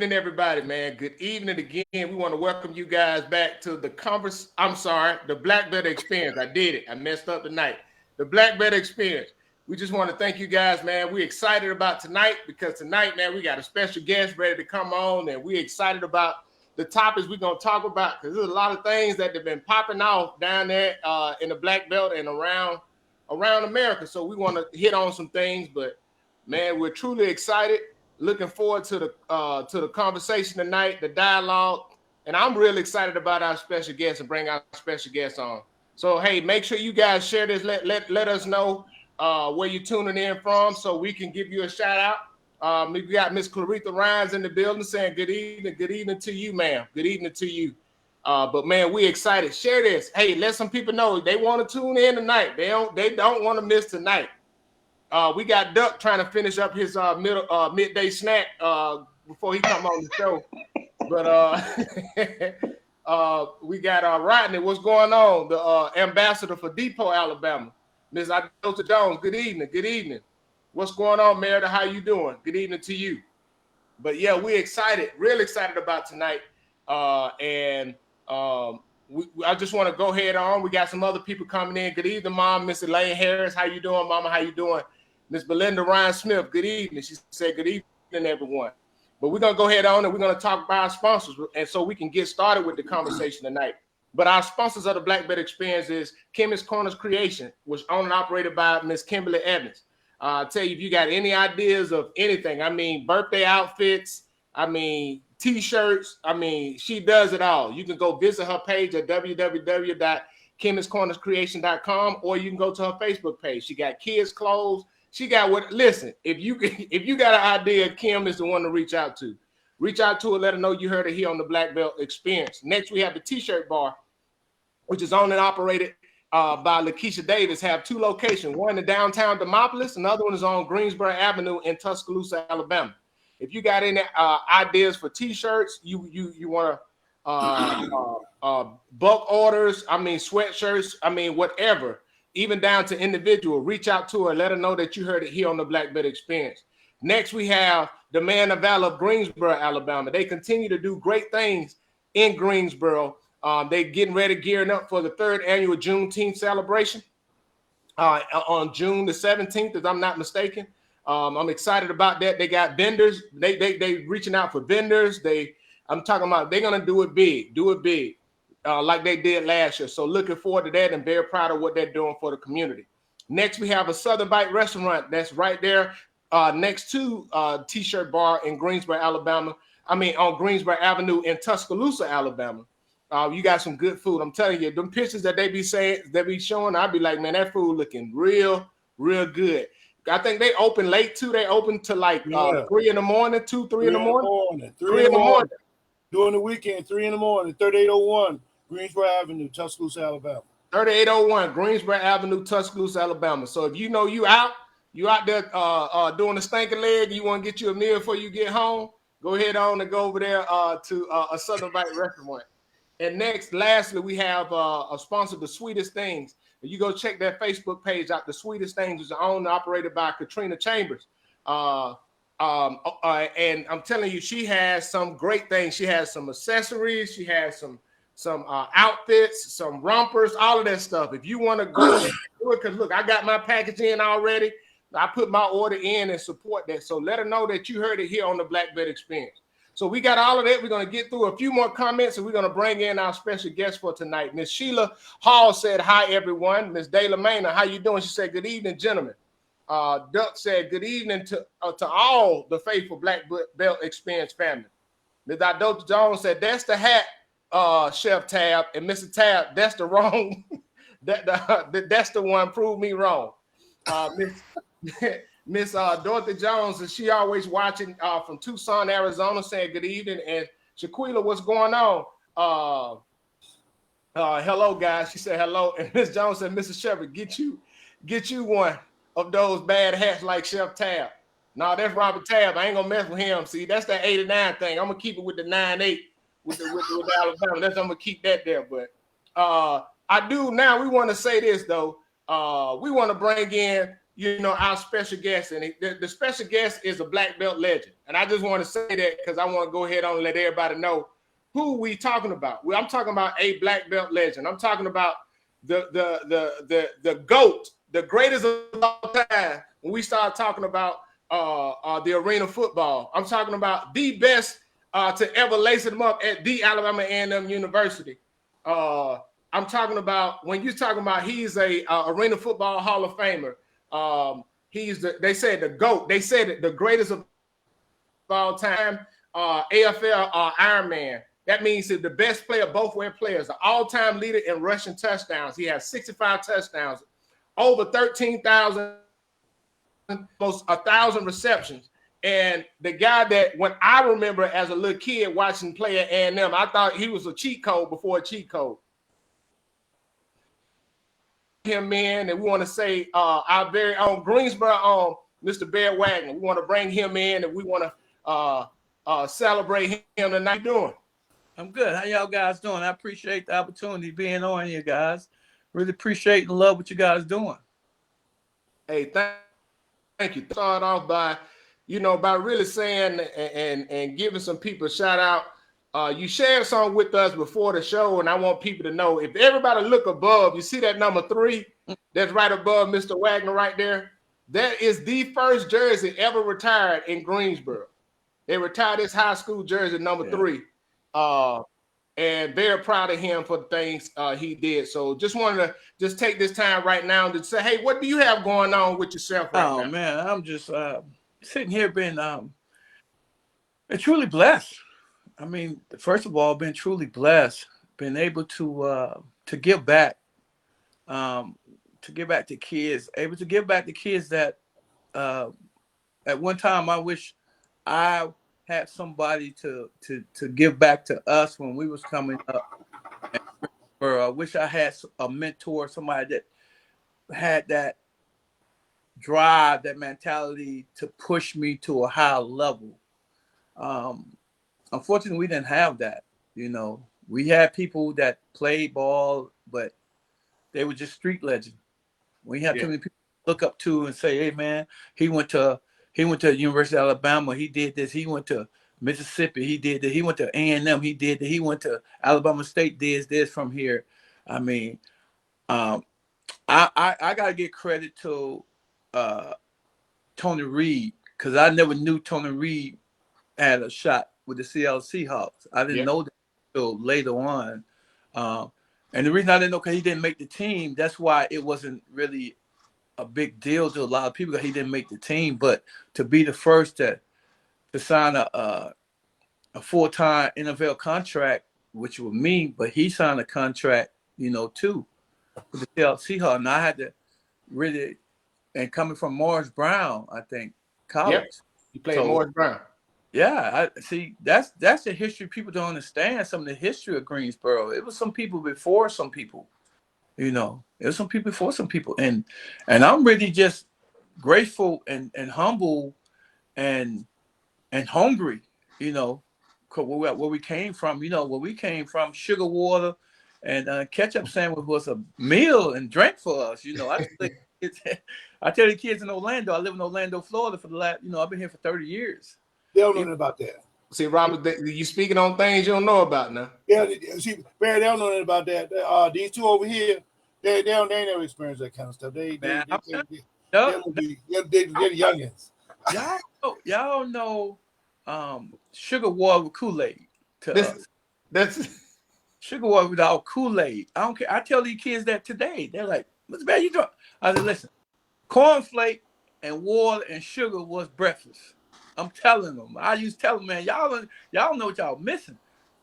evening, everybody, man. Good evening again. We want to welcome you guys back to the the Black Belt Experience. I did it. I messed up tonight. The Black Belt Experience. We just want to thank you guys, man. We're excited about tonight because tonight, man, we got a special guest ready to come on, and we're excited about the topics we're going to talk about because there's a lot of things that have been popping off down there in the Black Belt and around America. So we want to hit on some things, but man, we're truly excited. Looking forward to the conversation tonight, the dialogue, and I'm really excited about our special guest and bring our special guest on. So hey, make sure you guys share this. Let us know where you're tuning in from, so we can give you a shout out. We got Miss Clarita Rhines in the building saying good evening to you, ma'am. Good evening to you. But man, we excited. Share this. Hey, let some people know they want to tune in tonight. They don't want to miss tonight. We got Duck trying to finish up his midday snack before he come on the show. But we got Rodney. What's going on? The ambassador for Depot, Alabama. Ms. Adota Jones, good evening. Good evening. What's going on, Merida? How you doing? Good evening to you. But yeah, we're excited, really excited about tonight. I just want to go ahead on. We got some other people coming in. Good evening, Mom. Miss Elaine Harris. How you doing, Mama? How you doing? Miss Belinda Ryan Smith, good evening. She said good evening, everyone. But we're going to go ahead on and we're going to talk about our sponsors, and so we can get started with the conversation tonight. But our sponsors of the Black Belt Experience is Kimmy's Corners Creation, which owned and operated by Miss Kimberly Evans. I'll tell you, if you got any ideas of anything, I mean, birthday outfits, I mean, T-shirts, I mean, she does it all. You can go visit her page at www.kimmyscornerscreation.com, or you can go to her Facebook page. She got kids' clothes. She got what? Listen, if you got an idea, Kim is the one to reach out to. Reach out to her, let her know you heard it here on the Black Belt Experience. Next, we have the T-shirt bar, which is owned and operated by Lakeisha Davis. Have two locations, one in downtown Demopolis, another one is on Greensboro Avenue in Tuscaloosa, Alabama. If you got any ideas for T-shirts, you want to bulk orders, I mean sweatshirts, I mean whatever, even down to individual, reach out to her, let her know that you heard it here on the Black Belt Experience. Next, we have the Man of Valor of Greensboro, Alabama. They continue to do great things in Greensboro. They're getting ready, gearing up for the third annual Juneteenth celebration on June the 17th, if I'm not mistaken. I'm excited about that. They got vendors. They reaching out for vendors. I'm talking about they're gonna do it big, like they did last year. So looking forward to that and very proud of what they're doing for the community. Next, we have a Southern Bite restaurant that's right there next to T-shirt bar in Greensboro, Alabama. I mean, on Greensboro Avenue in Tuscaloosa, Alabama. You got some good food. I'm telling you, them pictures that they be showing, I'd be like, man, that food looking real good. I think they open late too. They open to like 3 in the morning, 2, 3 in the morning. 3 in the morning. During the weekend, 3 in the morning, 3801 Greensboro Avenue, Tuscaloosa, Alabama. 3801 Greensboro Avenue, Tuscaloosa, Alabama. So if you know you out there doing a stinking leg, you want to get you a meal before you get home, go ahead on and go over there to a Southern Bite restaurant. And next, lastly, we have a sponsor, The Sweetest Things. You go check their Facebook page out. The Sweetest Things is owned and operated by Katrina Chambers. And I'm telling you, she has some great things. She has some accessories. She has some outfits, some rompers, all of that stuff. If you want to go do it, because look, I got my package in already. I put my order in and support that. So let her know that you heard it here on the Black Belt Experience. So we got all of that. We're going to get through a few more comments, and we're going to bring in our special guest for tonight. Miss Sheila Hall said, hi, everyone. Miss Dayla Maynard, how you doing? She said, good evening, gentlemen. Duck said, good evening to all the faithful Black Belt Experience family. Ms. Adota Jones said, that's the hat, Chef Tab. And Mr. Tab, that's the wrong. That's the one. Prove me wrong. Miss Dorothy Jones, and she always watching from Tucson, Arizona, saying good evening. And Shaquila, what's going on? Hello, guys. She said hello. And Miss Jones said, Mr. Shepard, get you one of those bad hats like Chef Tab. No, that's Robert Tab. I ain't gonna mess with him. See, that's that 89 thing. I'm gonna keep it with the 9-8 with the Alabama. I'm gonna keep that there. But I do now. We want to say this though. We want to bring in our special guest, and the special guest is a black belt legend. And I just want to say that because I want to go ahead on and let everybody know who we talking about. Well, I'm talking about a black belt legend. I'm talking about the GOAT, the greatest of all time. When we start talking about the arena football, I'm talking about the best to ever lace them up at the Alabama A&M University. I'm talking about when you're talking about he's a arena football Hall of Famer. They said the GOAT. They said it, the greatest of all time. AFL Iron Man. That means he's the best player, both way players, the all-time leader in rushing touchdowns. He has 65 touchdowns, over 13,000, almost 1,000 receptions. And the guy that, when I remember as a little kid watching play at A&M, I thought he was a cheat code before a cheat code. Him in, and we want to say our very own Greensboro Mr. Bear Wagner. We want to bring him in, and we want to celebrate him tonight. How you doing? I'm good. How y'all guys doing? I appreciate the opportunity being on here, guys. Really appreciate and love what you guys doing. Hey, thank you. Start off by, by really saying and giving some people a shout out. You shared some with us before the show, and I want people to know, if everybody look above, you see that number 3 that's right above Mr. Wagner right there? That is the first jersey ever retired in Greensboro. They retired his high school jersey, number 3. And very proud of him for the things he did. So just wanted to take this time right now to say, hey, what do you have going on with yourself right now? Oh, man, I'm just sitting here being truly blessed. I mean, first of all, been truly blessed, been able to give back, to give back to kids, able to give back to kids that at one time I wish I had somebody to give back to us when we was coming up. Or I wish I had a mentor, somebody that had that drive, that mentality to push me to a higher level. Unfortunately, we didn't have that. We had people that played ball, but they were just street legends. We had too many people to look up to and say, "Hey, man, he went to the University of Alabama. He did this. He went to Mississippi. He did that. He went to A&M. He did that. He went to Alabama State. Did this from here." I mean, I gotta give credit to Tony Reed, because I never knew Tony Reed had a shot with the Seattle Seahawks. I didn't know that until later on. And the reason I didn't know, because he didn't make the team, that's why it wasn't really a big deal to a lot of people that he didn't make the team. But to be the first to sign a full-time NFL contract, which was me, but he signed a contract, too, with the Seattle Seahawks. And I had to really, and coming from Morris Brown, I think, college. Yep. You played Morris Brown. Yeah, I see. That's the history. People don't understand some of the history of Greensboro. It was some people before some people, it was some people before some people, and I'm really just grateful and humble and hungry, where we came from. Where we came from, sugar water and ketchup sandwich was a meal and drink for us. I tell the kids in Orlando, I live in Orlando, Florida for the last, I've been here for 30 years. They don't know about that. See, Robert, you speaking on things you don't know about now. Yeah, see, Barry, they don't know anything about that. These two over here, they never experienced that kind of stuff. They're the youngins. Y'all know sugar water with Kool-Aid to us. That's sugar water without Kool-Aid. I don't care. I tell these kids that today. They're like, "What's bad you doing?" I said, "Listen, cornflake and water and sugar was breakfast." I'm telling them. I used to tell them, man, y'all know what y'all missing.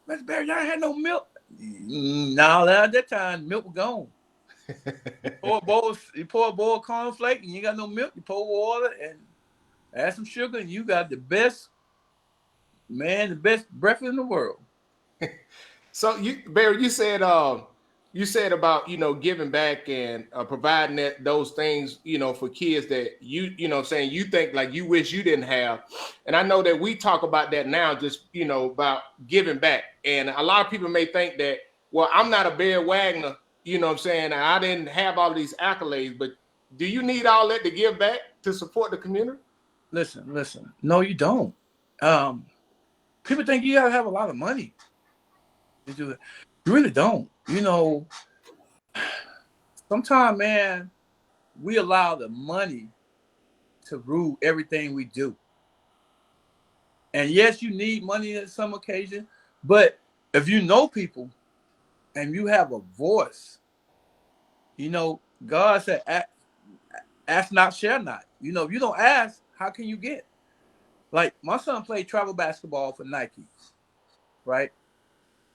Mr. Barry, y'all had no milk. No, at that time, milk was gone. You pour a bowl of cornflake and you got no milk. You pour water and add some sugar, and you got the best breakfast in the world. So, Barry, you said about giving back and providing those things for kids that you think like you wish you didn't have. And I know that we talk about that now, just about giving back. And a lot of people may think that, well, I'm not a Bear Wagner, I didn't have all these accolades, but Do you need all that to give back to support the community? Listen. No, you don't. People think you gotta have a lot of money to do it. You really don't. Sometimes, man, we allow the money to rule everything we do. And yes, you need money at some occasion, but if you know people and you have a voice, God said, ask not, share not. If you don't ask, how can you get? Like my son played travel basketball for Nike, right?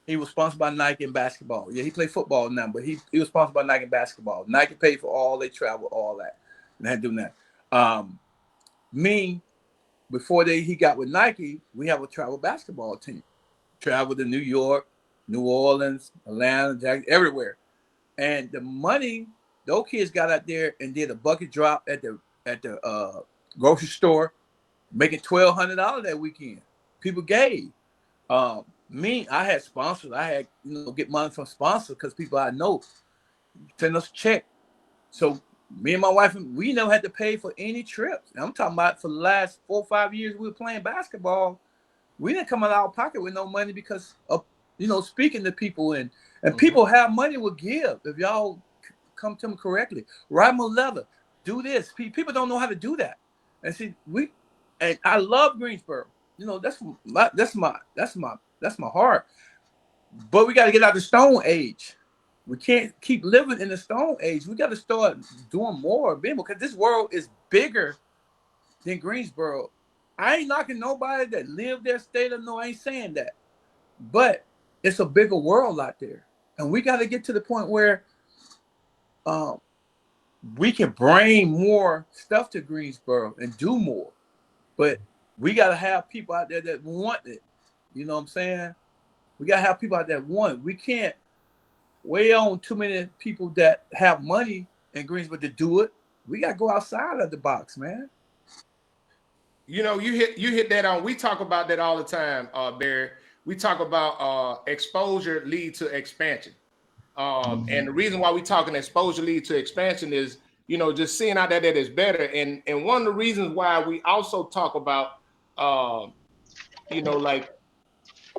He was sponsored by Nike in basketball. Yeah, he played football now, but he was sponsored by Nike in basketball. Nike paid for all they travel, all that. And they had to do that. Me, before he got with Nike, we have a travel basketball team. Traveled to New York, New Orleans, Atlanta, Jackson, everywhere. And the money, those kids got out there and did a bucket drop at the grocery store, making $1,200 that weekend. People gave. I had sponsors. I had get money from sponsors because people I know send us a check. So me and my wife, we never had to pay for any trips. And I'm talking about for the last 4 or 5 years we were playing basketball. We didn't come out of our pocket with no money because of speaking to people and people have money will give if y'all come to them correctly. Write them a letter. Do this. People don't know how to do that. And see, and I love Greensboro. That's my heart. But we got to get out of the Stone Age. We can't keep living in the Stone Age. We got to start doing more, because this world is bigger than Greensboro. I ain't knocking nobody that live there, stay there. No, I ain't saying that. But it's a bigger world out there. And we got to get to the point where we can bring more stuff to Greensboro and do more. But we got to have people out there that want it. You know what I'm saying? We got to have people out there that want it. We can't weigh on too many people that have money in Greensboro to do it. We got to go outside of the box, man. You hit that on. We talk about that all the time, Barry. We talk about exposure lead to expansion. And the reason why we talking exposure lead to expansion is, just seeing out that is better. And one of the reasons why we also talk about, like,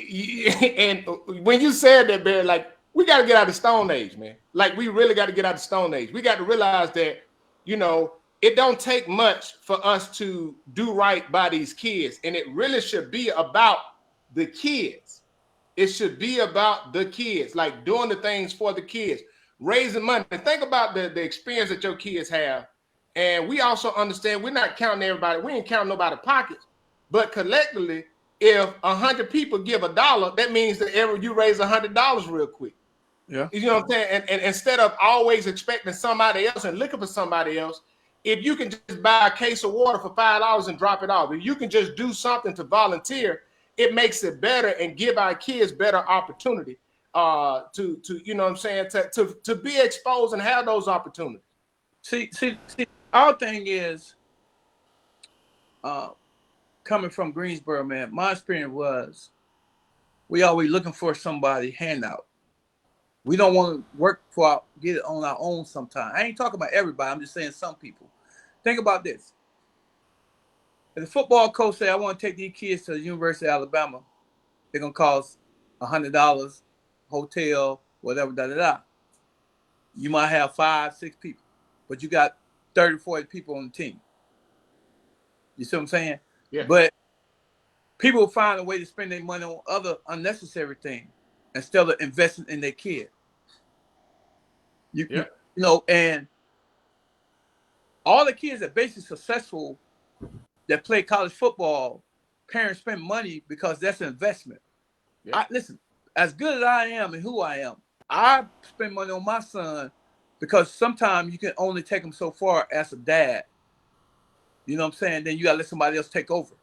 and when you said that, Barry, like, we got to get out of Stone Age, man. Like, we really got to get out of Stone Age. We got to realize that, it don't take much for us to do right by these kids. And it really should be about the kids. It should be about the kids, like doing the things for the kids, raising money. Think about the experience that your kids have. And we also understand we're not counting everybody. We ain't counting nobody's pockets. But collectively, if 100 people give $1, that means that you raise $100 real quick. Yeah. You know what I'm saying? And instead of always expecting somebody else and looking for somebody else, if you can just buy a case of water for $5 and drop it off, if you can just do something to volunteer, it makes it better and give our kids better opportunity to you know what I'm saying, to be exposed and have those opportunities. See, our thing is coming from Greensboro, man, my experience was we always looking for somebody handout. We don't want to get it on our own sometimes. I ain't talking about everybody. I'm just saying some people. Think about this. If the football coach say, I want to take these kids to the University of Alabama, they're going to cost $100, hotel, whatever, You might have 5, 6 people, but you got 30, 40 people on the team. You see what I'm saying? Yeah. But people find a way to spend their money on other unnecessary things instead of investing in their kid. And all the kids that basically successful that play college football, parents spend money because that's an investment. Yeah. Listen, as good as I am and who I am, I spend money on my son because sometimes you can only take him so far as a dad. You know what I'm saying? Then you gotta let somebody else take over.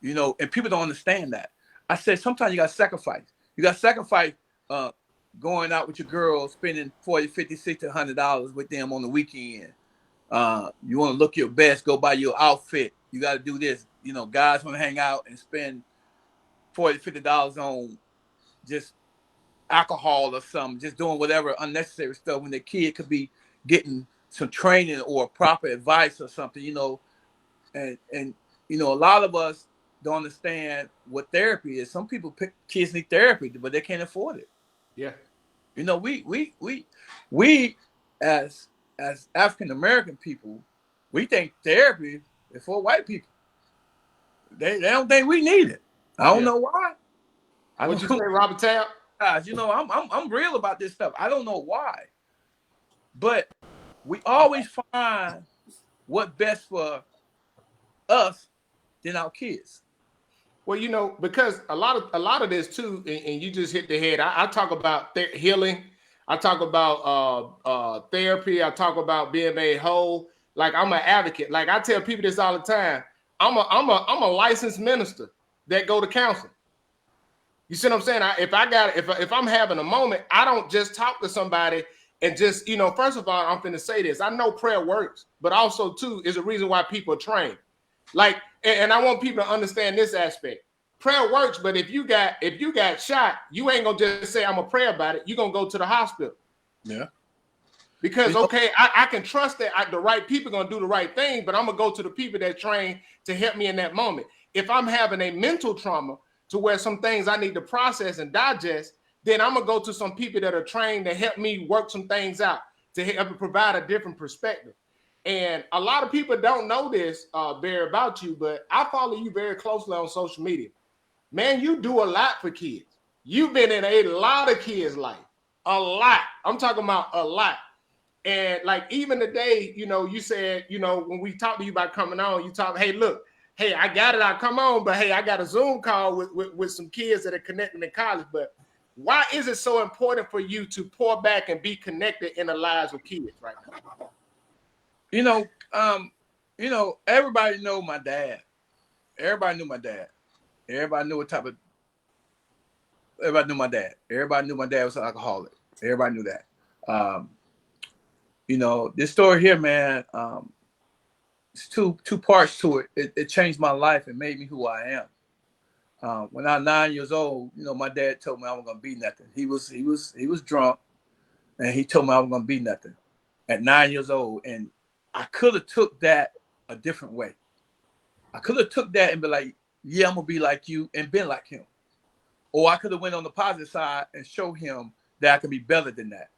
And people don't understand that. I said sometimes you gotta sacrifice. You gotta sacrifice going out with your girls, spending $40, $50, $60, $100 with them on the weekend. You want to look your best, go buy your outfit. You got to do this. Guys want to hang out and spend $40, $50 on just alcohol or something, just doing whatever unnecessary stuff when the kid could be getting some training or proper advice or something, you know, and you know, a lot of us don't understand what therapy is. Some people kids need therapy, but they can't afford it. Yeah. You know, we as African American people, we think therapy is for white people. They don't think we need it. I don't know why. I What'd don't you say, Robert Tapp? guys, you know, I'm real about this stuff. I don't know why. But we always find what best for us than our kids. Well, you know, because a lot of this too, and you just hit the head. I talk about healing. I talk about therapy. I talk about being made whole. Like I'm an advocate. Like I tell people this all the time. I'm a licensed minister that go to counseling. You see what I'm saying? If I'm having a moment, I don't just talk to somebody and just, you know, first of all, I'm finna say this. I know prayer works, but also too is a reason why people are trained. Like, and I want people to understand this aspect. Prayer works, but if you got shot, you ain't gonna just say I'm gonna pray about it. You're gonna go to the hospital. Yeah. Because okay, I can trust that the right people are gonna do the right thing, but I'm gonna go to the people that train to help me in that moment. If I'm having a mental trauma to where some things I need to process and digest, then I'm gonna go to some people that are trained to help me work some things out, to help provide a different perspective. And a lot of people don't know this, Barry, about you, but I follow you very closely on social media. Man, you do a lot for kids. You've been in a lot of kids' life. A lot. I'm talking about a lot. And like even today, you know, you said, you know, when we talked to you about coming on, you talk, hey, look, hey, I got it, I'll come on, but hey, I got a Zoom call with some kids that are connecting in college. But why is it so important for you to pour back and be connected in the lives of kids right now? You know, everybody know my dad. Everybody knew my dad. Everybody knew what type of. Everybody knew my dad. Everybody knew my dad was an alcoholic. Everybody knew that. You know, this story here, man. It's two parts to it. It changed my life and made me who I am. When I was 9 years old, you know, my dad told me I wasn't gonna be nothing. He was drunk, and he told me I wasn't gonna be nothing at 9 years old. And I could have took that a different way. I could have took that and be like, yeah, I'm gonna be like you and been like him. Or I could have went on the positive side and show him that I can be better than that.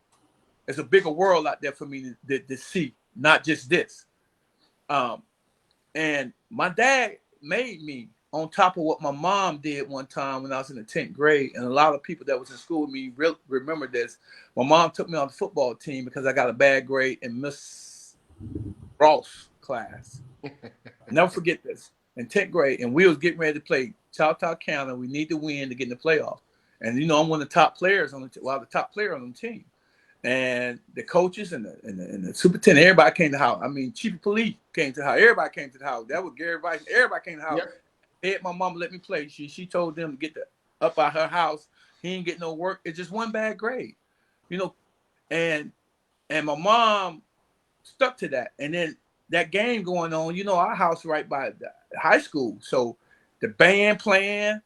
There's a bigger world out there for me to see, not just this. And my dad made me on top of what my mom did one time when I was in the 10th grade. And a lot of people that was in school with me remember this. My mom took me on the football team because I got a bad grade in Miss Ross class. Never forget this. In 10th grade, and we was getting ready to play Choctaw County. We need to win to get in the playoffs. And you know, I'm one of the top players on the top player on the team. And the coaches and the superintendent, everybody came to the house. I mean, chief of police came to the house. Everybody came to the house. That was Gary Vice. Everybody came to the house. Yep. My mama let me play. She told them to get up out her house. He ain't get no work. It's just one bad grade, you know. And my mom stuck to that. And then that game going on, you know, our house right by the high school. So the band playing,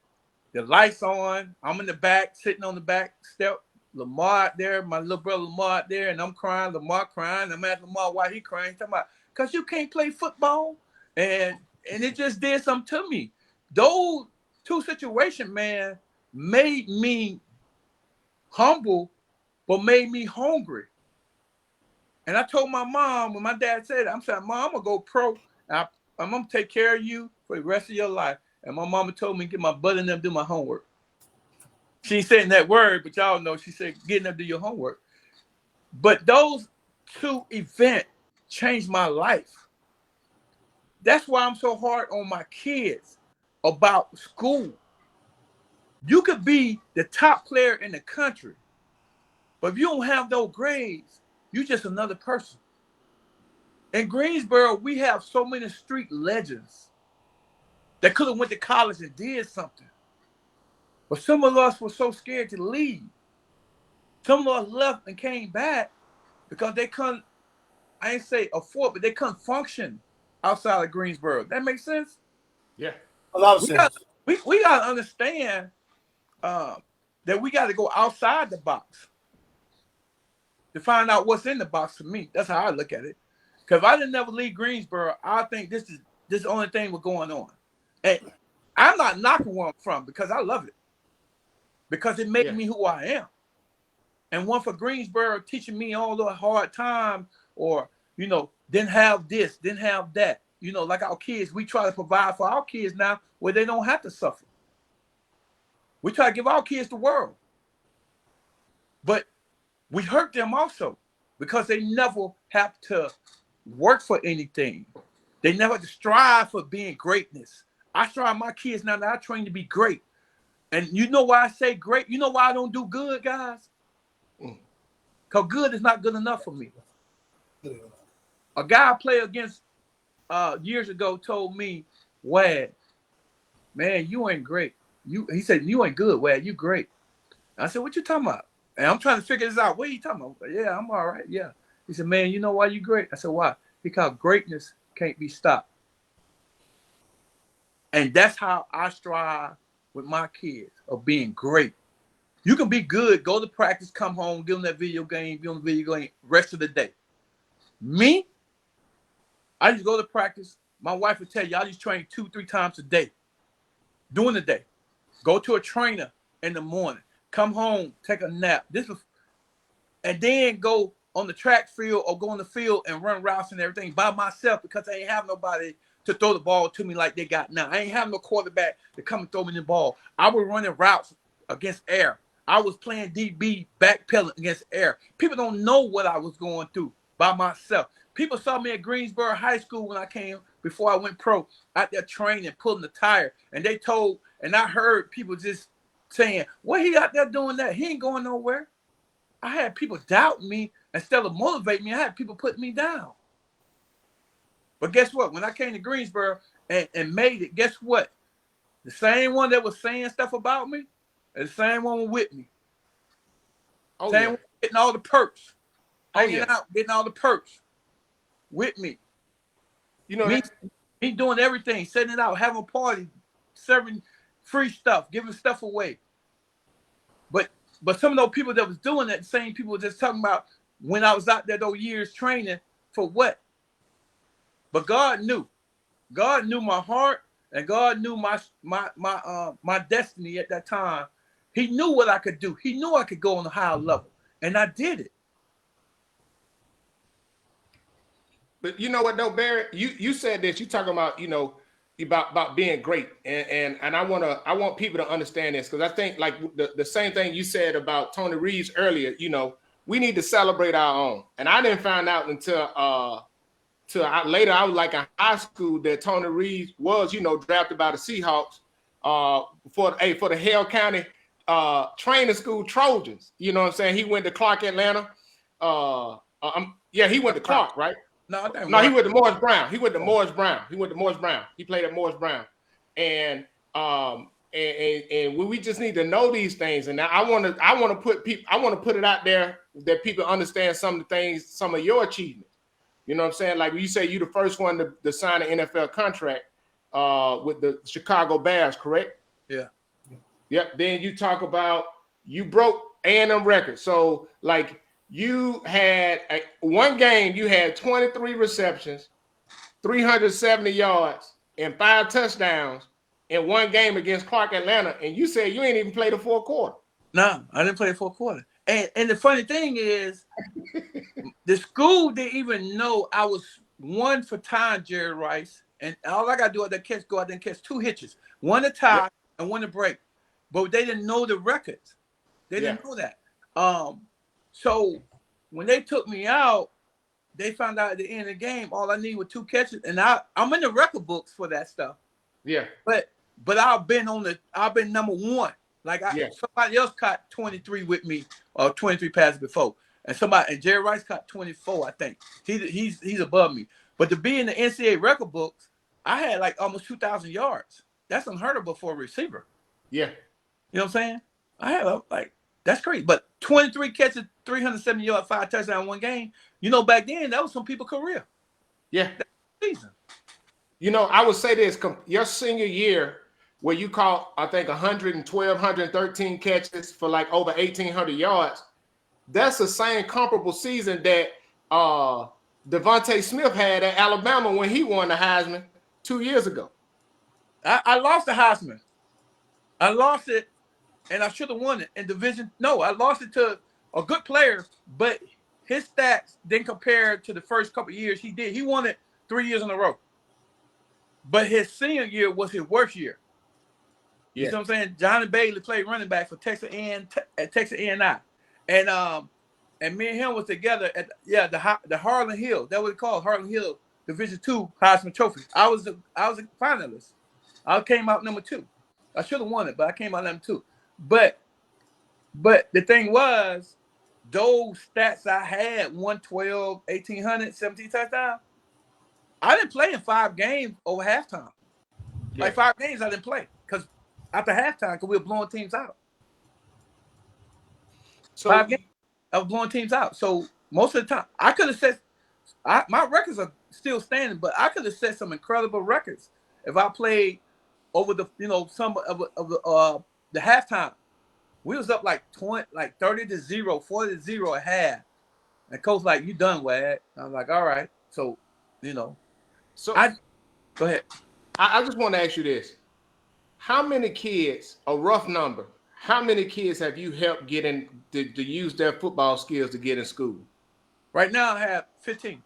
the lights on. I'm in the back, sitting on the back step. Lamar out there, my little brother Lamar out there, and I'm crying. Lamar crying. I'm asking Lamar why he crying. He's talking about, because you can't play football. And it just did something to me. Those two situations, man, made me humble, but made me hungry. And I told my mom, when my dad said it, I'm saying, Mom, I'm going to go pro. I'm going to take care of you for the rest of your life. And my mama told me to get my butt in there and do my homework. She ain't saying that word, but y'all know she said, get in there and do your homework. But those two events changed my life. That's why I'm so hard on my kids about school. You could be the top player in the country, but if you don't have those grades, you're just another person. In Greensboro, we have so many street legends that could have went to college and did something. But some of us were so scared to leave. Some of us left and came back because they couldn't, I ain't say afford, but they couldn't function outside of Greensboro. That makes sense? Yeah. A lot of sense. We got to understand that we got to go outside the box. to find out what's in the box for me. That's how I look at it. Because if I didn't never leave Greensboro, I think this is the only thing was going on. And I'm not knocking where I'm from because I love it. Because it made me who I am. And one for Greensboro teaching me all the hard time, or, you know, didn't have this, didn't have that. You know, like our kids, we try to provide for our kids now where they don't have to suffer. We try to give our kids the world. But we hurt them also because they never have to work for anything. They never have to strive for being greatness. I strive my kids now that I train to be great. And you know why I say great? You know why I don't do good, guys? Because good is not good enough for me. A guy I played against years ago told me, Wad, man, you ain't great. He said, you ain't good, Wad, you great. I said, what you talking about? And I'm trying to figure this out. What are you talking about? Yeah, I'm all right. Yeah. He said, man, you know why you great? I said, why? Because greatness can't be stopped. And that's how I strive with my kids, of being great. You can be good, go to practice, come home, get on that video game, be on the video game, rest of the day. Me, I just go to practice. My wife would tell you, I just train 2-3 times a day, during the day. Go to a trainer in the morning, come home, take a nap. And then go on the track field or go on the field and run routes and everything by myself because I ain't have nobody to throw the ball to me like they got now. I ain't have no quarterback to come and throw me the ball. I was running routes against air. I was playing DB backpedaling against air. People don't know what I was going through by myself. People saw me at Greensboro High School when I came, before I went pro, out there training, pulling the tire. And they told, and I heard people just saying, what he out there doing that? He ain't going nowhere. I had people doubt me instead of motivate me. I had people put me down. But guess what? When I came to Greensboro and made it, guess what? The same one that was saying stuff about me, and the same one was with me. Oh, same yeah. one getting all the perks. Oh, Hanging yeah. out, getting all the perks with me. You know, me doing everything, setting it out, having a party, serving free stuff, giving stuff away. But some of those people that was doing that, the same people were just talking about when I was out there those years training for what? But God knew. God knew my heart, and God knew my destiny at that time. He knew what I could do. He knew I could go on a higher level, and I did it. But you know what though, Barry? You said this. You talking about, you know, about being great, and I want people to understand this, because I think like the same thing you said about Tony Reeves earlier. You know, we need to celebrate our own, and I didn't find out until later. I was like in high school that Tony Reeves was, you know, drafted by the Seahawks for the Hale County training school Trojans. You know what I'm saying? He went to Clark, Atlanta. He went to Clark, right? No, he went to Morris Brown. He went to Morris Brown. He played at Morris Brown. And we just need to know these things. And I want to put it out there that people understand some of the things, some of your achievements. You know what I'm saying? Like you say, you the first one to sign an NFL contract with the Chicago Bears, correct? Yeah. Yep. Then you talk about you broke A&M records. So like you had one game, you had 23 receptions, 370 yards, and 5 touchdowns in one game against Clark, Atlanta. And you said you ain't even played the fourth quarter. No, I didn't play the fourth quarter. And the funny thing is, the school didn't even know I was one for tying Jerry Rice. And all I got to do is go out there and catch 2 hitches. One to tie and one to break. But they didn't know the records. They didn't know that. So when they took me out, they found out at the end of the game, all I need was 2 catches. And I'm in the record books for that stuff. Yeah. But I've been number 1. Like somebody else caught 23 with me, or 23 passes before. And Jerry Rice caught 24, I think. He's above me. But to be in the NCAA record books, I had like almost 2,000 yards. That's unheard of for a receiver. Yeah. You know what I'm saying? I had that's crazy. But 23 catches, 370 yards, 5 touchdowns in one game. You know, back then that was some people's career. Yeah. That's season. You know, I would say this: your senior year, where you caught, I think, 112, 113 catches for like over 1,800 yards. that's the same comparable season that Devontae Smith had at Alabama when he won the Heisman 2 years ago. I lost the Heisman. I lost it, and I should have won it in Division. No, I lost it to a good player, but his stats didn't compare to the first couple of years he did. He won it 3 years in a row. But his senior year was his worst year. You see what I'm saying? Johnny Bailey played running back for Texas at Texas A&I. And me and him was together at the Harlan Hill. That was called Harlan Hill Division II Heisman Trophy. I was a finalist. I came out number 2. I should have won it, but I came out number 2. But the thing was, those stats I had, 112, 1,800, 17 touchdowns, I didn't play in 5 games over halftime. Yeah. Like 5 games I didn't play because after halftime, because we were blowing teams out. So 5 games, I was blowing teams out. So most of the time, I could have set. My records are still standing, but I could have set some incredible records if I played over the some of the halftime. We was up like 30-0, 40-0 at half, and coach like, "You done, Wag?" I was like, "All right." So So go ahead. I just want to ask you this. How many kids, a rough number, how many kids have you helped get in to use their football skills to get in school? Right now, I have 15.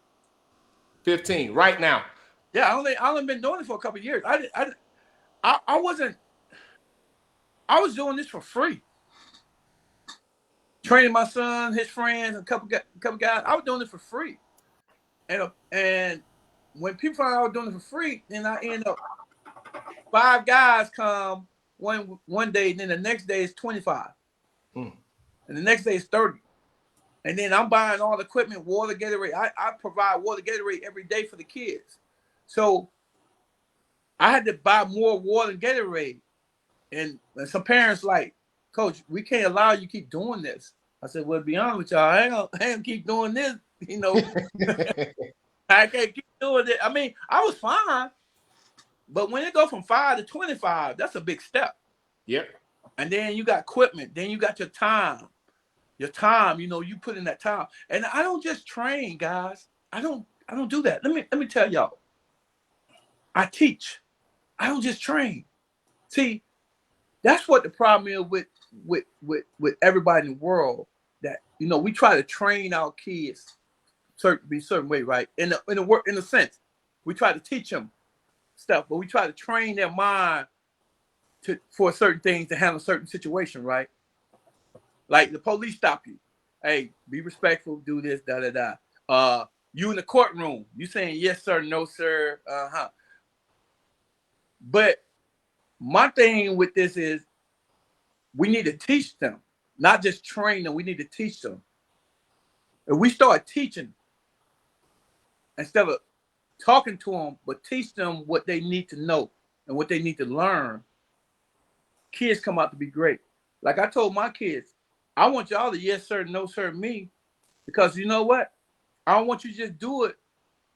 15, right now. Yeah, I only been doing it for a couple of years. I was doing this for free. Training my son, his friends, a couple guys. I was doing it for free. And when people found out I was doing it for free, then I end up 5 guys come one day, then the next day is 25. And the next day is 30. And then I'm buying all the equipment, water, Gatorade. I provide water, Gatorade every day for the kids. So I had to buy more water and Gatorade. And some parents like, "Coach, we can't allow you to keep doing this." I said, "Well, to be honest with y'all, I ain't gonna keep doing this, I can't keep doing it." I mean, I was fine. But when it goes from 5 to 25, that's a big step. Yep. And then you got equipment. Then you got your time. Your time, you put in that time. And I don't just train, guys. I don't do that. Let me tell y'all. I teach. I don't just train. See, that's what the problem is with everybody in the world. That we try to train our kids be a certain way, right? In a sense, we try to teach them stuff, but we try to train their mind for certain things to handle certain situation, right? Like the police stop you. Hey, be respectful, do this, you in the courtroom, you saying yes, sir, no, sir, But my thing with this is we need to teach them, not just train them, we need to teach them. If we start teaching instead of talking to them, but teach them what they need to know and what they need to learn, kids come out to be great. Like I told my kids, I want y'all to yes, sir, no, sir, me. Because you know what? I don't want you to just do it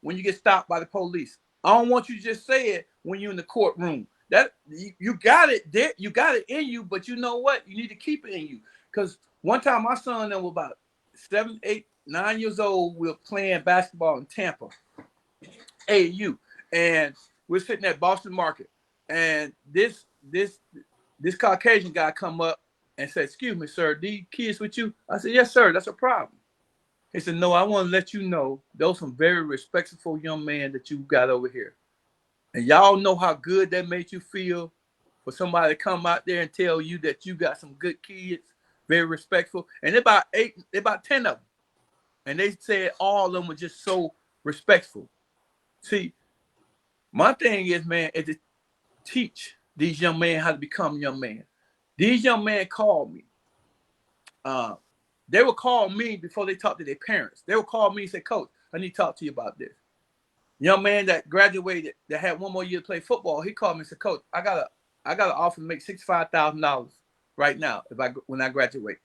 when you get stopped by the police. I don't want you to just say it when you're in the courtroom. That you got it there, you got it in you, but you know what? You need to keep it in you. Because one time my son was about 7, 8, 9 years old. We were playing basketball in Tampa, AAU, and we're sitting at Boston Market, and this Caucasian guy come up and said, "Excuse me, sir, these kids with you?" I said, "Yes, sir, that's a problem." He said, "No, I want to let you know those some very respectful young men that you got over here. And y'all know how good that made you feel for somebody to come out there and tell you that you got some good kids, very respectful." And about 10 of them. And they said all of them were just so respectful. See, my thing is, man, is to teach these young men how to become young men. These young men called me. They would call me before they talk to their parents. They would call me and say, "Coach, I need to talk to you about this." Young man that graduated, that had one more year to play football, he called me and said, "Coach, I got an offer to make $65,000 right now when I graduate,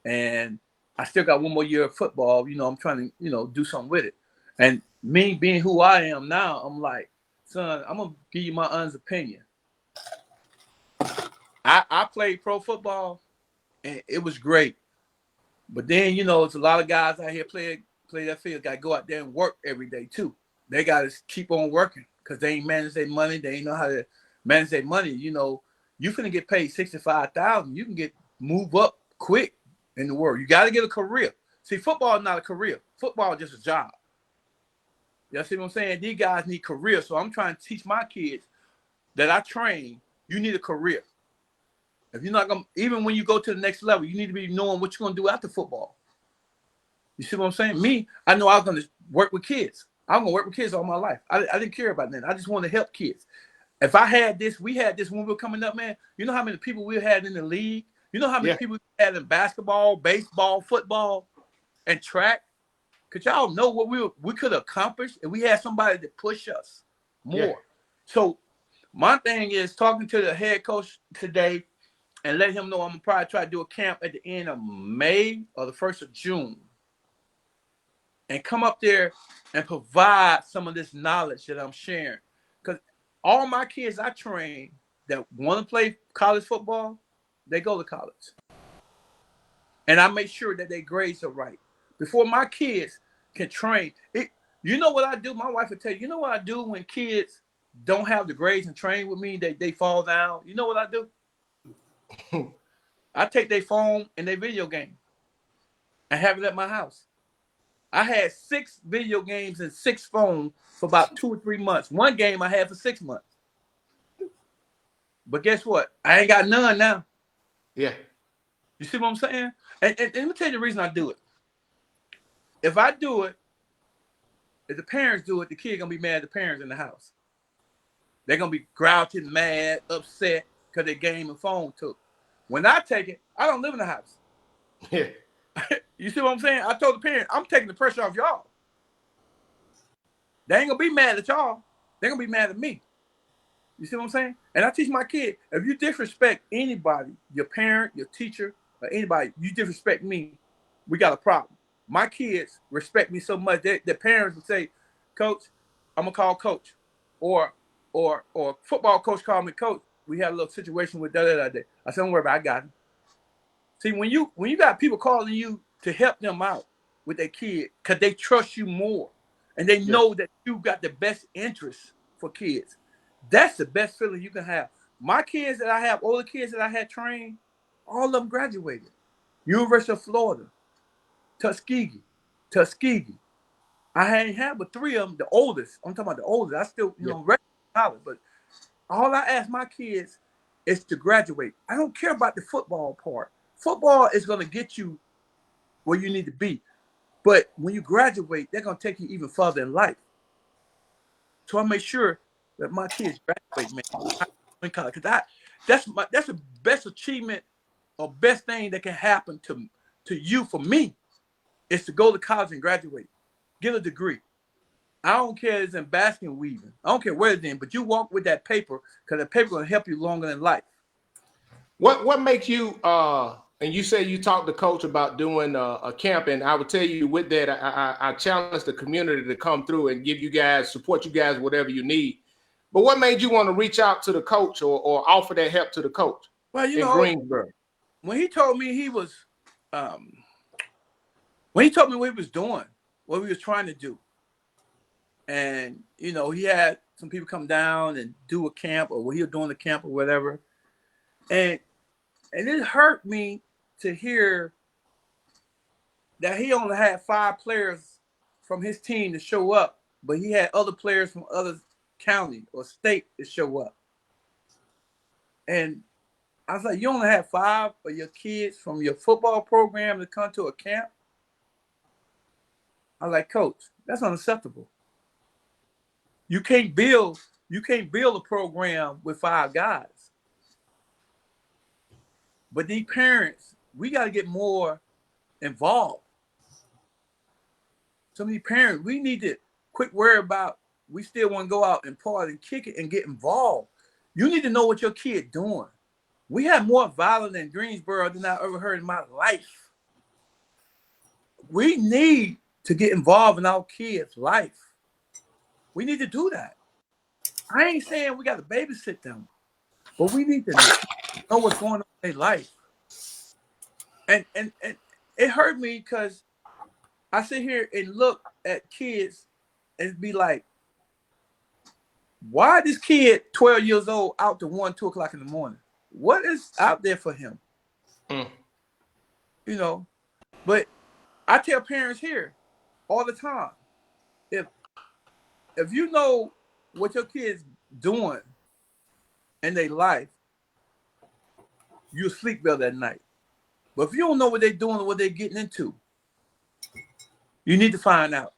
and I still got one more year of football. I'm trying to do something with it." And me being who I am now, I'm like, "Son, I'm gonna give you my honest opinion. I played pro football, and it was great. But then, you know, it's a lot of guys out here play that field, got to go out there and work every day too. They got to keep on working because they ain't manage their money. They ain't know how to manage their money. You know, you finna get paid $65,000. You can move up quick in the world. You got to get a career. See, football is not a career. Football is just a job. You see what I'm saying? These guys need careers. So I'm trying to teach my kids that I train, you need a career. If you're not going to, even when you go to the next level, you need to be knowing what you're going to do after football. You see what I'm saying? Me, I know I was going to work with kids. I'm going to work with kids all my life. I didn't care about that. I just wanted to help kids. If I had this, we had this when we were coming up, man. You know how many people we had in the league? You know how many people we had in basketball, baseball, football, and track? Could y'all know what we could accomplish if we had somebody to push us more? Yeah. So my thing is talking to the head coach today and let him know I'm going to probably try to do a camp at the end of May or the 1st of June. And come up there and provide some of this knowledge that I'm sharing. Because all my kids I train that want to play college football, they go to college. And I make sure that their grades are right. Before my kids can train. You know what I do? My wife would tell you, you know what I do when kids don't have the grades and train with me, they fall down? You know what I do? I take their phone and their video game and have it at my house. I had 6 video games and 6 phones for about 2 or 3 months. One game I had for 6 months. But guess what? I ain't got none now. Yeah. You see what I'm saying? And let me tell you the reason I do it. If I do it, if the parents do it, the kid gonna be mad at the parents in the house. They're gonna be grouching, mad, upset because their game and phone took. When I take it, I don't live in the house. Yeah. You see what I'm saying? I told the parent, I'm taking the pressure off y'all. They ain't gonna be mad at y'all. They're gonna be mad at me. You see what I'm saying? And I teach my kid, if you disrespect anybody, your parent, your teacher, or anybody, you disrespect me, we got a problem. My kids respect me so much that their parents would say, Coach, I'm gonna call Coach. Or football coach called me, Coach, we had a little situation with da-da-da-da. I said, don't worry about it, I got him. See, when you got people calling you to help them out with their kid, because they trust you more and they know that you got the best interest for kids, that's the best feeling you can have. My kids that I have, all the kids that I had trained, all of them graduated. University of Florida, Tuskegee. I ain't had but 3 of them, the oldest. I'm talking about the oldest. I still, regular college, but all I ask my kids is to graduate. I don't care about the football part. Football is going to get you where you need to be. But when you graduate, they're going to take you even further in life. So I make sure that my kids graduate, man. In college. That's the best achievement or best thing that can happen to you for me is to go to college and graduate. Get a degree. I don't care if it's in basket weaving. I don't care where it's in, but you walk with that paper because the paper will help you longer in life. What makes you and you say you talked to coach about doing a camp, and I would tell you with that, I challenge the community to come through and give you guys, support you guys, whatever you need. But what made you want to reach out to the coach or offer that help to the coach? Well, in Greensboro? When he told me he was, when he told me what he was doing, what he was trying to do, and he had some people come down and do a camp, or what he was doing the camp or whatever, and it hurt me to hear that he only had 5 players from his team to show up, but he had other players from other county or state to show up. And I was like, you only have 5 of your kids from your football program to come to a camp? I was like, Coach, that's unacceptable. You can't build a program with 5 guys. But these parents, we got to get more involved. Some of these parents, we need to quit worry about, we still want to go out and party and kick it and get involved. You need to know what your kid doing. We have more violence in Greensboro than I ever heard in my life. We need to get involved in our kids' life. We need to do that. I ain't saying we got to babysit them, but we need to know what's going on in their life. And it hurt me because I sit here and look at kids and be like, why this kid 12 years old out to 1, 2 o'clock in the morning? What is out there for him? You know, but I tell parents here all the time, if you know what your kid's doing in their life, you'll sleep better at night. But if you don't know what they're doing or what they're getting into, you need to find out.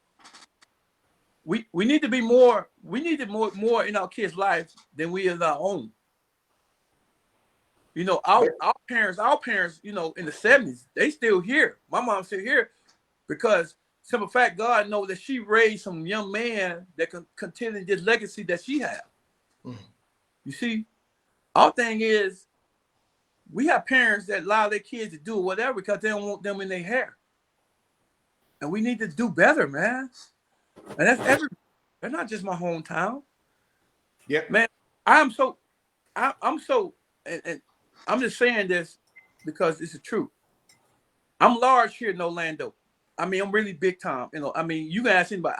We need to be more, we need to more in our kids' lives than we in our own. You know, our parents, you know, in the 70s, they still here. My mom's still here because simple fact, God knows that she raised some young man that can continue this legacy that she had. You see, our thing is we have parents that allow their kids to do whatever because they don't want them in their hair. And we need to do better, man. And that's everybody. That's not just my hometown. Yeah, man. I'm so, and I'm just saying this because it's the truth. I'm large here in Orlando. I mean, I'm really big time. You know, I mean, you can ask anybody.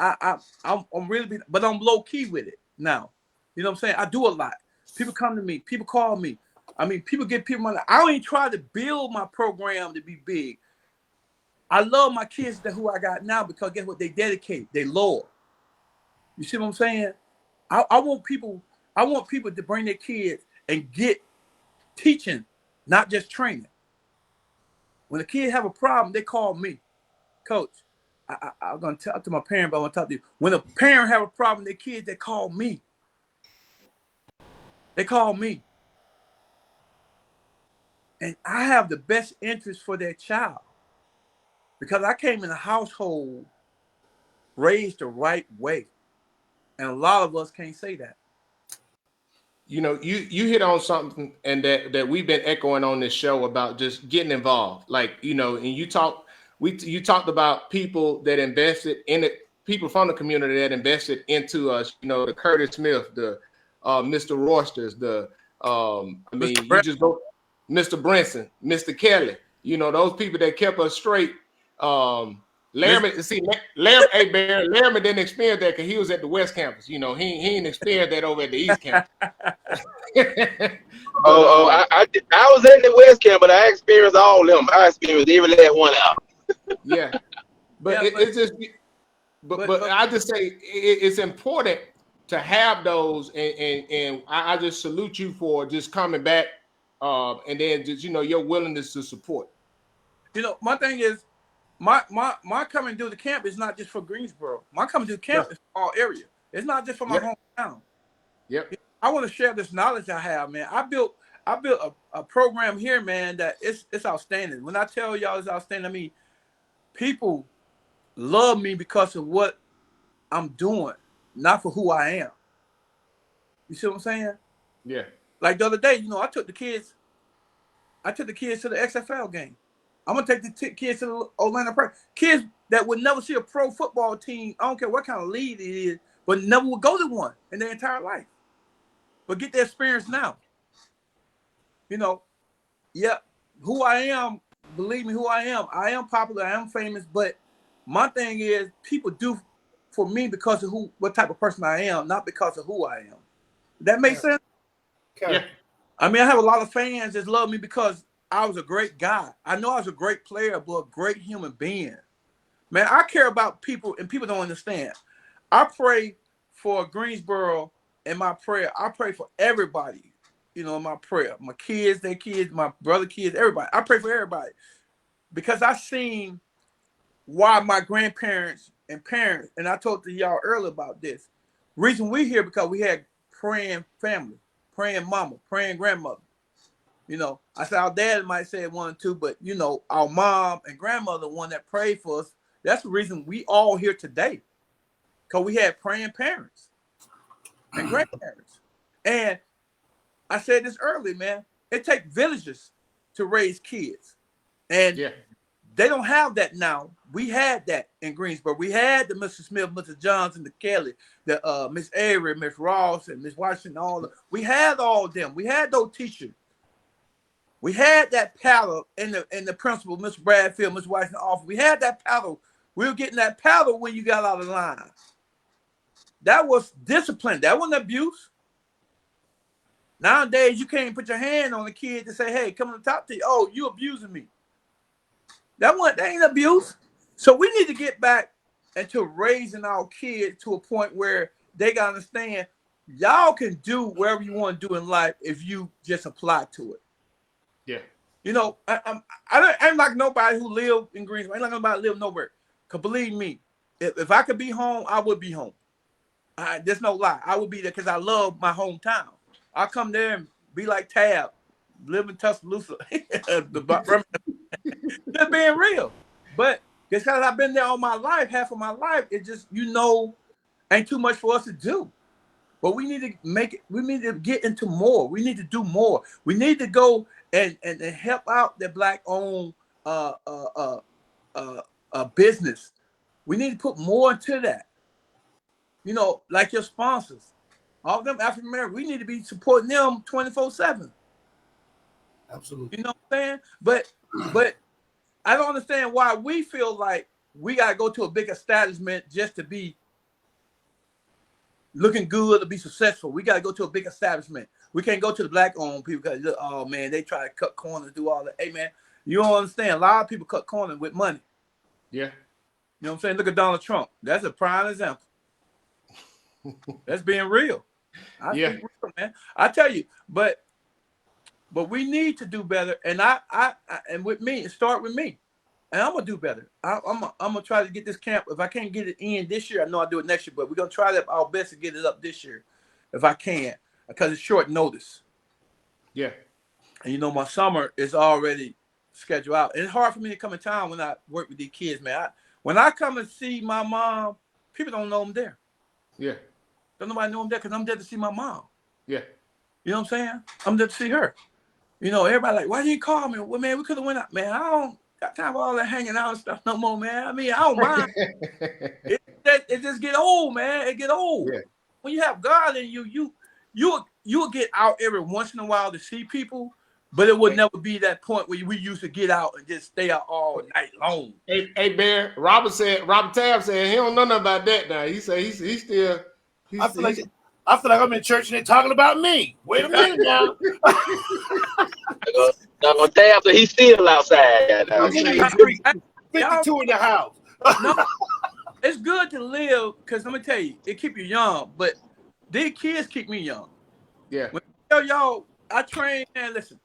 I'm really big, but I'm low key with it now. You know what I'm saying? I do a lot. People come to me. People call me. I mean, people get people money. I don't even try to build my program to be big. I love my kids that who I got now because guess what? They dedicate. They loyal. You see what I'm saying? I want people to bring their kids and get teaching, not just training. When a kid have a problem, they call me, coach. I'm gonna talk to my parent, but I want to talk to you. When a parent have a problem, their kids, they call me. They call me, and I have the best interest for their child because I came in a household raised the right way, and a lot of us can't say that. You know, you hit on something, and that we've been echoing on this show about just getting involved. Like, you know, and you talked about people that invested in it, people from the community that invested into us. You know, the Curtis Smith, the Mr. Roysters, the I mean, you just go Mr. Brinson, Mr. Kelly. You know, those people that kept us straight. Laramie didn't experience that because he was at the West Campus. You know, he didn't experience that over at the East Campus. I was in the West Camp, but I experienced all of them. I experienced every last one out. Yeah, but it's just, but I just say it's important to have those, and I just salute you for just coming back, and then just, you know, your willingness to support. You know, my thing is, my coming to the camp is not just for Greensboro. My coming to the camp is for all area. It's not just for my hometown. Yep. I want to share this knowledge I have, man. I built a program here, man, that it's outstanding. When I tell y'all it's outstanding, I mean, people love me because of what I'm doing, not for who I am. You see what I'm saying? Yeah. Like the other day, you know, I took the kids to the XFL game. I'm gonna take the kids to the Orlando Pride. Kids that would never see a pro football team. I don't care what kind of league it is, but never would go to one in their entire life. But get the experience now. You know, who I am, believe me, who I am popular, I am famous, but my thing is people do for me because of what type of person I am, not because of who I am. That makes sense? Yeah. I mean, I have a lot of fans that love me because I was a great guy. I know I was a great player, but a great human being. Man, I care about people, and people don't understand. I pray for Greensboro in my prayer. I pray for everybody, you know, in my prayer. My kids, their kids, my brother kids, everybody. I pray for everybody because I seen why my grandparents and parents, and I talked to y'all earlier about this. Reason we here because we had praying family, praying mama, praying grandmother. You know, I said our dad might say one or two, but you know, our mom and grandmother, one that prayed for us. That's the reason we all here today, because we had praying parents and grandparents. And I said this earlier, man. It takes villages to raise kids, and they don't have that now. We had that in Greensboro. We had the Mr. Smith, Mr. Johnson, the Kelly, the Miss Avery, Miss Ross, and Miss Washington. We had all of them. We had those teachers. We had that paddle in the principal, Mr. Bradfield, Mr. Washington office. We had that paddle. We were getting that paddle when you got out of line. That was discipline. That wasn't abuse. Nowadays, you can't put your hand on a kid to say, hey, come to talk to you. Oh, you abusing me. That ain't abuse. So we need to get back into raising our kids to a point where they got to understand y'all can do whatever you want to do in life if you just apply to it. Yeah. You know, I'm like nobody who live in Greensboro. I ain't like nobody who live nowhere. Because believe me, if I could be home, I would be home. There's no lie. I would be there because I love my hometown. I'll come there and be like Tab, live in Tuscaloosa. Just being real. But because I've been there all my life, half of my life, it just, ain't too much for us to do. But we need to we need to get into more. We need to do more. We need to go and help out the Black-owned business. We need to put more into that. You know, like your sponsors. All of them African American, we need to be supporting them 24/7. Absolutely. You know what I'm saying? But I don't understand why we feel like we gotta go to a big establishment just to be looking good, to be successful. We gotta go to a big establishment. We can't go to the Black-owned people because, oh man, they try to cut corners, do all that. Hey man, you don't understand. A lot of people cut corners with money. Yeah. You know what I'm saying? Look at Donald Trump. That's a prime example. That's being real. Real, man. I tell you, but we need to do better. And and with me, it start with me. And I'm gonna do better. I'm gonna try to get this camp. If I can't get it in this year, I know I'll do it next year. But we're gonna try our best to get it up this year, if I can, because it's short notice. Yeah. And you know, my summer is already scheduled out. And it's hard for me to come in town when I work with these kids, man. When I come and see my mom, people don't know I'm there. Yeah. Don't nobody know I'm there because I'm there to see my mom. Yeah. You know what I'm saying? I'm there to see her. You know, everybody like, why didn't you call me? Well, man, we could have went out. Man, I don't got time for all that hanging out and stuff no more, man. I mean, I don't mind. it just get old, man. It get old. Yeah. When you have God in you'll get out every once in a while to see people, but it would never be that point where we used to get out and just stay out all night long. Hey, Bear. Robert Tabb said he don't know nothing about that now. He said he's still. I feel like I'm in church and they're talking about me. Wait a minute now. On Tab, he's still outside. I'm 52 in the house. No, it's good to live because let me tell you, it keep you young, but these kids keep me young. Yeah. When I tell y'all, I train, and listen,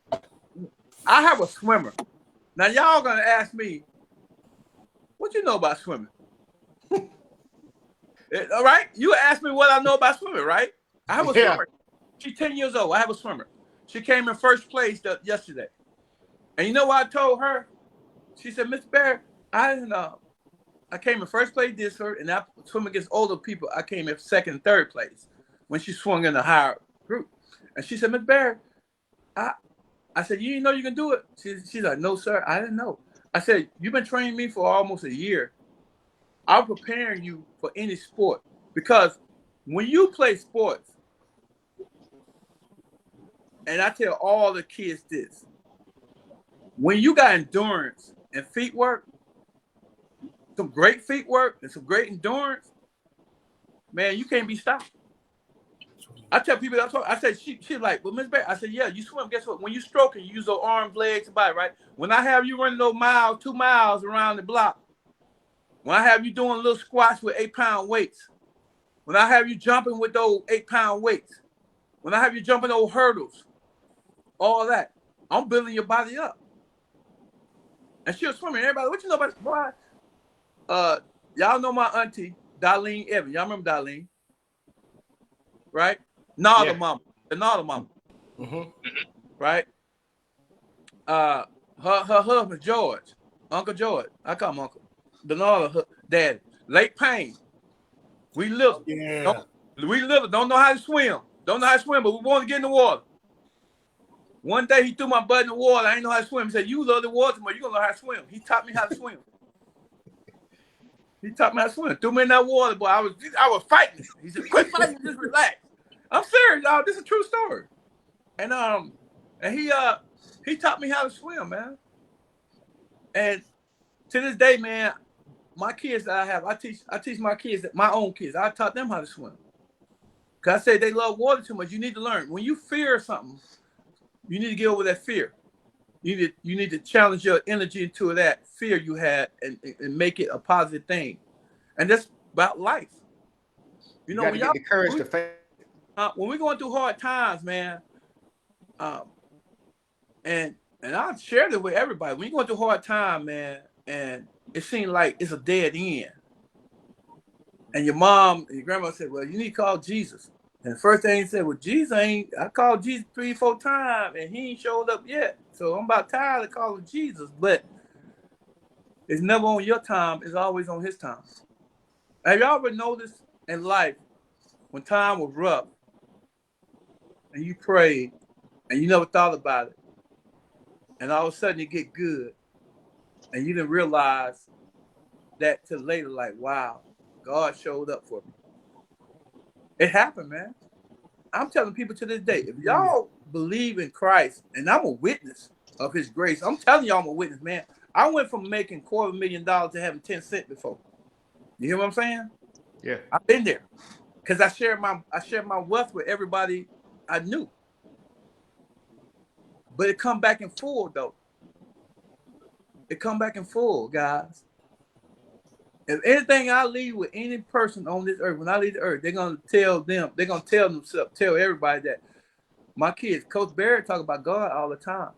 I have a swimmer. Now y'all gonna ask me, what you know about swimming? All right, you asked me what I know about swimming, right? I have a swimmer. She's 10 years old. I have a swimmer. She came in first place yesterday. And you know what I told her? She said, Mr. Barrett, I didn't know. I came in first place this year, and I swim against older people. I came in second and third place when she swung in the higher group. And she said, Mr. Barrett, I said, you didn't know you can do it? She's like, no, sir, I didn't know. I said, you've been training me for almost a year. I'm preparing you for any sport because when you play sports, and I tell all the kids this, when you got endurance and feet work, some great feet work and some great endurance, man, you can't be stopped. I tell people, I said, she's like, well, Miss Barry, I said, yeah, you swim. Guess what? When you stroking, you use those arms, legs, and body, right? When I have you running those 2 miles around the block, when I have you doing little squats with 8-pound weights, when I have you jumping with those 8-pound weights, when I have you jumping those hurdles, all that, I'm building your body up. And she was swimming. Everybody, what you know about boy? Y'all know my auntie, Darlene Evans. Y'all remember Darlene? Right? The mama. The Nada mama. Mm-hmm. Right? Her husband, George. Uncle George. I call him Uncle. The Nada dad. Lake Payne. We live. Yeah. Don't know how to swim. Don't know how to swim, but we want to get in the water. One day he threw my butt in the water. I didn't know how to swim. He said, you love the water more. You're going to learn how to swim. He taught me how to swim. Threw me in that water, boy. I was fighting. He said, quit fighting, just relax. I'm serious, y'all. This is a true story. And he He taught me how to swim, man. And to this day, man, my kids that I have, I teach my kids, my own kids, I taught them how to swim. Because I say they love water too much. You need to learn. When you fear something, you need to get over that fear. You need to challenge your energy into that fear you had and make it a positive thing. And that's about life. You know, when you get the courage to face. When we're going through hard times, man, and I share this with everybody. When you're going through hard time, man, and it seems like it's a dead end, and your mom and your grandma said, "Well, you need to call Jesus." And the first thing he said, "Well, Jesus ain't. I called Jesus 3-4 times, and he ain't showed up yet. So I'm about tired of calling Jesus." But it's never on your time. It's always on his time. Have y'all ever noticed in life when time was rough and you prayed and you never thought about it, and all of a sudden you get good and you didn't realize that till later, like, wow, God showed up for me. It happened, man. I'm telling people to this day, if y'all believe in Christ, and I'm a witness of his grace, I'm telling y'all I'm a witness, man. I went from making $250,000 to having 10 cents before. You hear what I'm saying? Yeah. I've been there. Because I shared my wealth with everybody I knew. But it come back in full, though. It come back in full, guys. If anything I leave with any person on this earth, when I leave the earth, they're gonna tell themselves, tell everybody that my kids, Coach Barrett, talk about God all the time.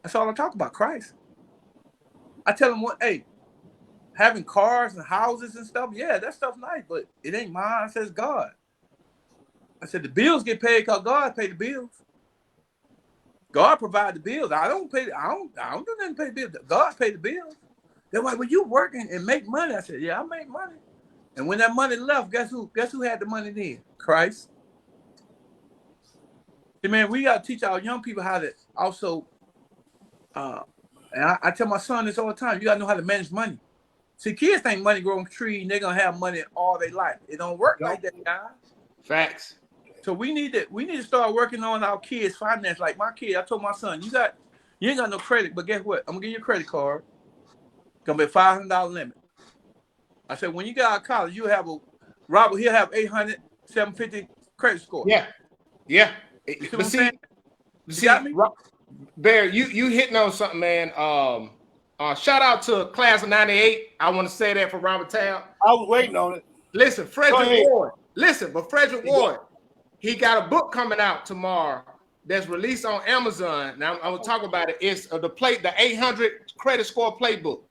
That's all I talk about, Christ. I tell them hey, having cars and houses and stuff, yeah, that stuff's nice, but it ain't mine. It says God. I said the bills get paid because God paid the bills. God provide the bills. I don't do nothing to pay the bills. God paid the bills. They're like, well, you working and make money. I said, yeah, I make money. And when that money left, guess who had the money then? Christ. See, man, we got to teach our young people how to also, and I tell my son this all the time, you got to know how to manage money. See, kids think money grows on trees and they're going to have money all their life. It don't work like that, guys. Facts. So we need to start working on our kids' finance. Like my kid, I told my son, you ain't got no credit, but guess what? I'm going to give you a credit card. Gonna be a $500 limit. I said, when you get out of college, he'll have 800, 750 credit score. Yeah. Yeah. But see, Bear, you hitting on something, man. Shout out to class of 98. I want to say that for Robert Town. I was waiting on it. Listen, Frederick Ward. Frederick Ward, he got a book coming out tomorrow that's released on Amazon. Now I'm gonna talk about it. It's the 800 credit score playbook.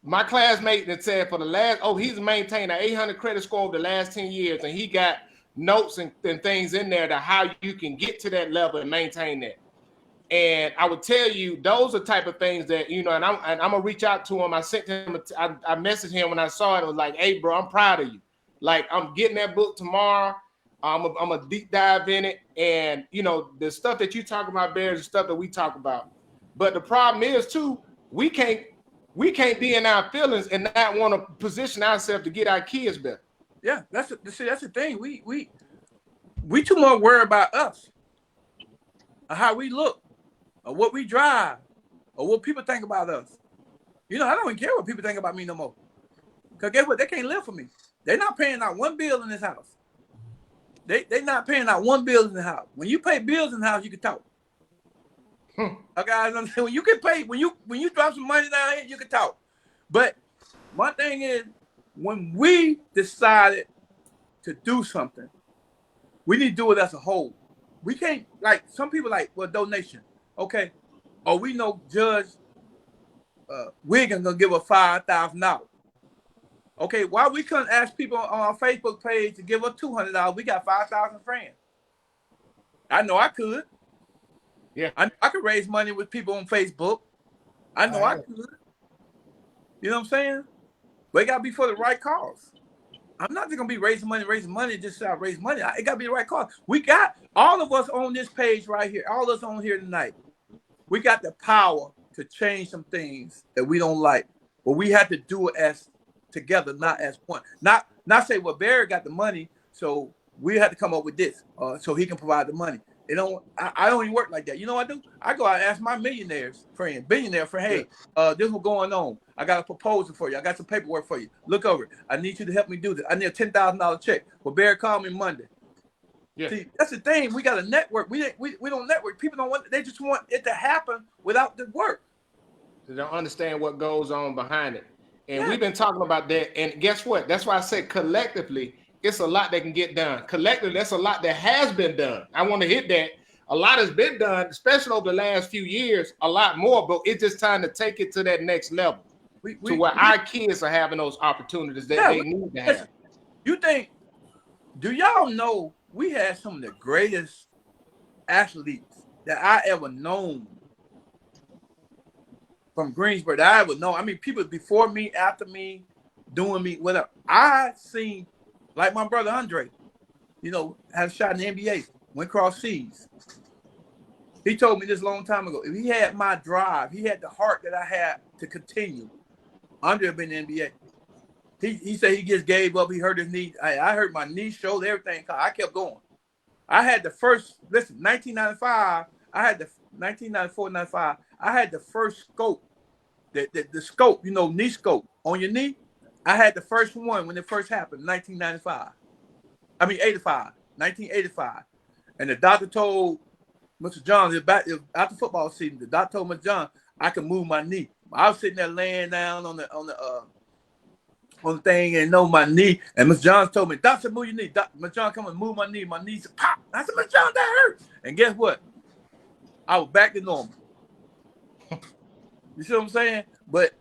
My classmate that said he's maintained an 800 credit score over the last 10 years, and he got notes and things in there to how you can get to that level and maintain that. And I would tell you, those are type of things that, and I'm gonna reach out to him. I sent him, I messaged him when I saw it. I was like, hey, bro, I'm proud of you. Like, I'm getting that book tomorrow. I'm a deep dive in it. And, the stuff that you talk about, Bear, is the stuff that we talk about. But the problem is, too, we can't be in our feelings and not want to position ourselves to get our kids better. Yeah, that's the thing. We too much worried about us, or how we look, or what we drive, or what people think about us. I don't even care what people think about me no more. Because guess what? They can't live for me. They're not paying out one bill in this house. They not paying out one bill in the house. When you pay bills in the house, you can talk. Okay, when you get paid, when you drop some money down here, you can talk. But my thing is, when we decided to do something, we need to do it as a whole. We can't, like some people donation. Okay. Or we know Judge Wagner gonna give us $5,000. Okay, why we couldn't ask people on our Facebook page to give us $200? We got 5,000 friends. I know I could. Yeah, I could raise money with people on Facebook. I know I could. You know what I'm saying? But it got to be for the right cause. I'm not just going to be raising money just to raise money. It got to be the right cause. We got all of us on this page right here, all of us on here tonight. We got the power to change some things that we don't like. But we have to do it as together, not as one. Not say, well, Barry got the money, so we have to come up with this so he can provide the money. I don't even work like that. You know what I do? I go out and ask my billionaire friend, hey, this is what's going on. I got a proposal for you. I got some paperwork for you. Look over it. I need you to help me do this. I need a $10,000 check. Well, Barry, call me Monday. Yeah. See, that's the thing. We got a network. We don't network. People don't want. They just want it to happen without the work. They don't understand what goes on behind it. And we've been talking about that. And guess what? That's why I said collectively, it's a lot that can get done. Collectively, that's a lot that has been done. I want to hit that. A lot has been done, especially over the last few years, a lot more, but it's just time to take it to that next level. To where our kids are having those opportunities that they need to have. Do y'all know we had some of the greatest athletes that I ever known from Greensboro that I ever know? I mean, people before me, after me, doing me, whatever. I seen, like my brother Andre, had a shot in the NBA, went across seas. He told me this a long time ago. If he had my drive, he had the heart that I had to continue, Andre had been in the NBA. He said he just gave up. He hurt his knee. I hurt my knee, shoulder, everything. I kept going. I had the first, 1995, 1994, 95, I had the first scope, the scope, knee scope on your knee. I had the first one when it first happened, 1985. And the doctor told Mr. John, after football season, the doctor told Mr. John, I can move my knee. I was sitting there laying down on the thing and my knee. And Mr. John told me, Doctor, move your knee. Mr. John come and move my knee. My knees pop. I said, Mr. John, that hurt. And guess what? I was back to normal. You see what I'm saying? But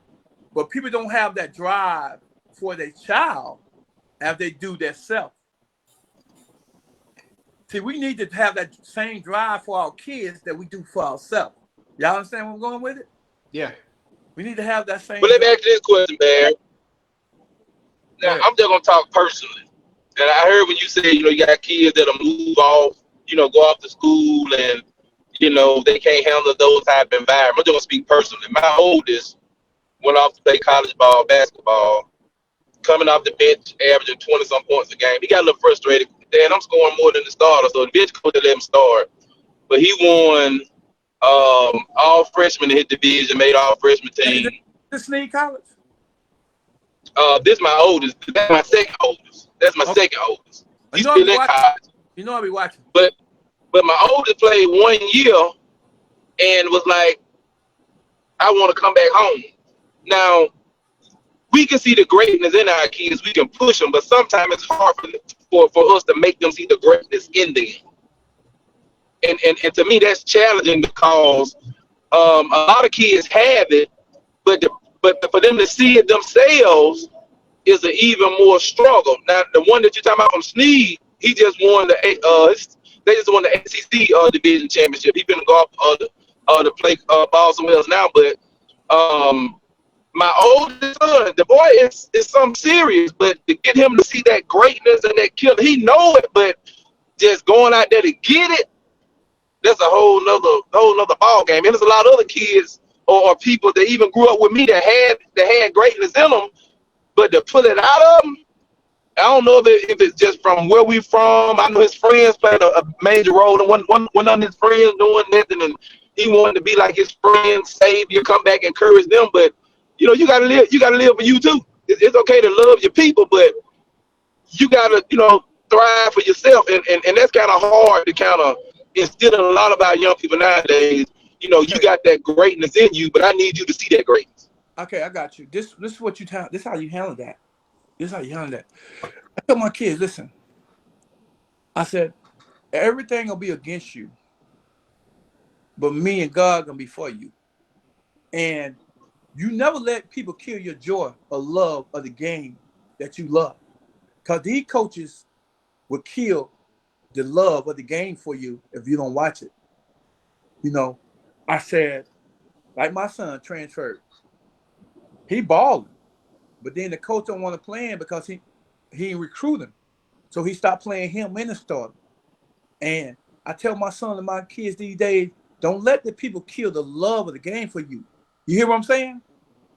people don't have that drive for their child as they do their self. See, we need to have that same drive for our kids that we do for ourselves. Y'all understand where I'm going with it? Yeah. We need to have that same. But let me ask you this question, Barry. Now, I'm just going to talk personally. And I heard when you said, you got kids that'll move off, go off to school and, they can't handle those type of environments. I'm just going to speak personally. My oldest went off to play college ball, basketball, coming off the bench, averaging 20-some points a game. He got a little frustrated. Dad, I'm scoring more than the starter. So the bench coach let him start. But he won all freshmen in his division, made all freshman team. This Snead College? This is my oldest. That's my second oldest. Second oldest. He's still in college. I'll be watching. But my oldest played 1 year and was like, I want to come back home. Now, we can see the greatness in our kids. We can push them, but sometimes it's hard for us to make them see the greatness in them. And to me, that's challenging because a lot of kids have it, but for them to see it themselves is an even more struggle. Now, the one that you're talking about from Snead, he just won they just won the ACC division championship. He's been to go off to play ball somewhere else now, but my oldest son, the boy is something serious, but to get him to see that greatness and that killer, he know it, but just going out there to get it, that's a whole nother ball game. And there's a lot of other kids or people that even grew up with me that had greatness in them, but to pull it out of them, I don't know if it's just from where we from. I know his friends played a major role, and one of his friends doing nothing, and he wanted to be like his friends, savior, come back, encourage them. But you gotta live. You gotta live for you too. It's okay to love your people, but you gotta thrive for yourself, and that's kind of hard to kind of instill in a lot of our young people nowadays. You got that greatness in you, but I need you to see that greatness. Okay, I got you. This is what you tell. This is how you handle that. I tell my kids, listen. I said, everything will be against you, but me and God gonna be for you. And you never let people kill your joy or love of the game that you love, because these coaches will kill the love of the game for you if you don't watch it. I said, like my son transferred. He balling, but then the coach don't want to play him because he ain't recruiting. So he stopped playing him in the starter. And I tell my son and my kids these days, don't let the people kill the love of the game for you. You hear what I'm saying?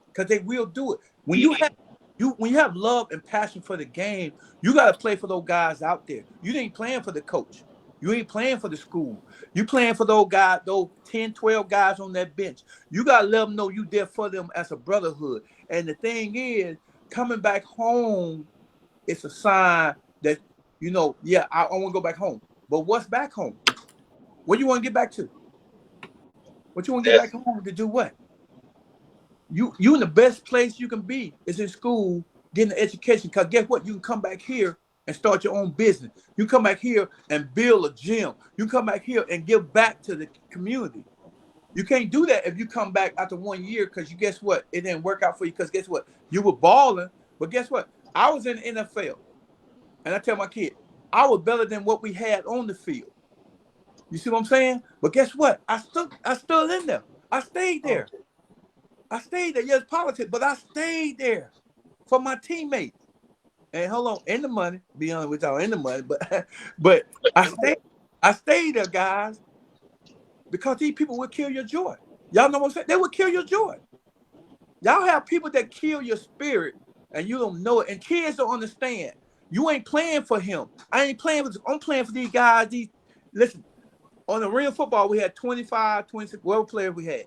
Because they will do it. When you have love and passion for the game, you got to play for those guys out there. You ain't playing for the coach. You ain't playing for the school. You playing for those guys, those 10, 12 guys on that bench. You got to let them know you there for them as a brotherhood. And the thing is, coming back home, it's a sign that, you know, yeah, I want to go back home. But what's back home? What you want to get back to? What you want to get back home to do what? You in the best place you can be is in school, getting an education. Because guess what? You can come back here and start your own business. You come back here and build a gym. You come back here and give back to the community. You can't do that if you come back after 1 year because you guess what? It didn't work out for you because guess what? You were balling, but guess what? I was in the NFL, and I tell my kid, I was better than what we had on the field. You see what I'm saying? But guess what? I stood in there. I stayed there. I stayed there. Yes, politics, but I stayed there for my teammates. And hold on, in the money, be honest with y'all, in the money, but I stayed there, guys, because these people will kill your joy. Y'all know what I'm saying? They will kill your joy. Y'all have people that kill your spirit and you don't know it. And kids don't understand. You ain't playing for him. I'm playing for these guys. Listen, on the real football, we had 25, 26, whatever players we had.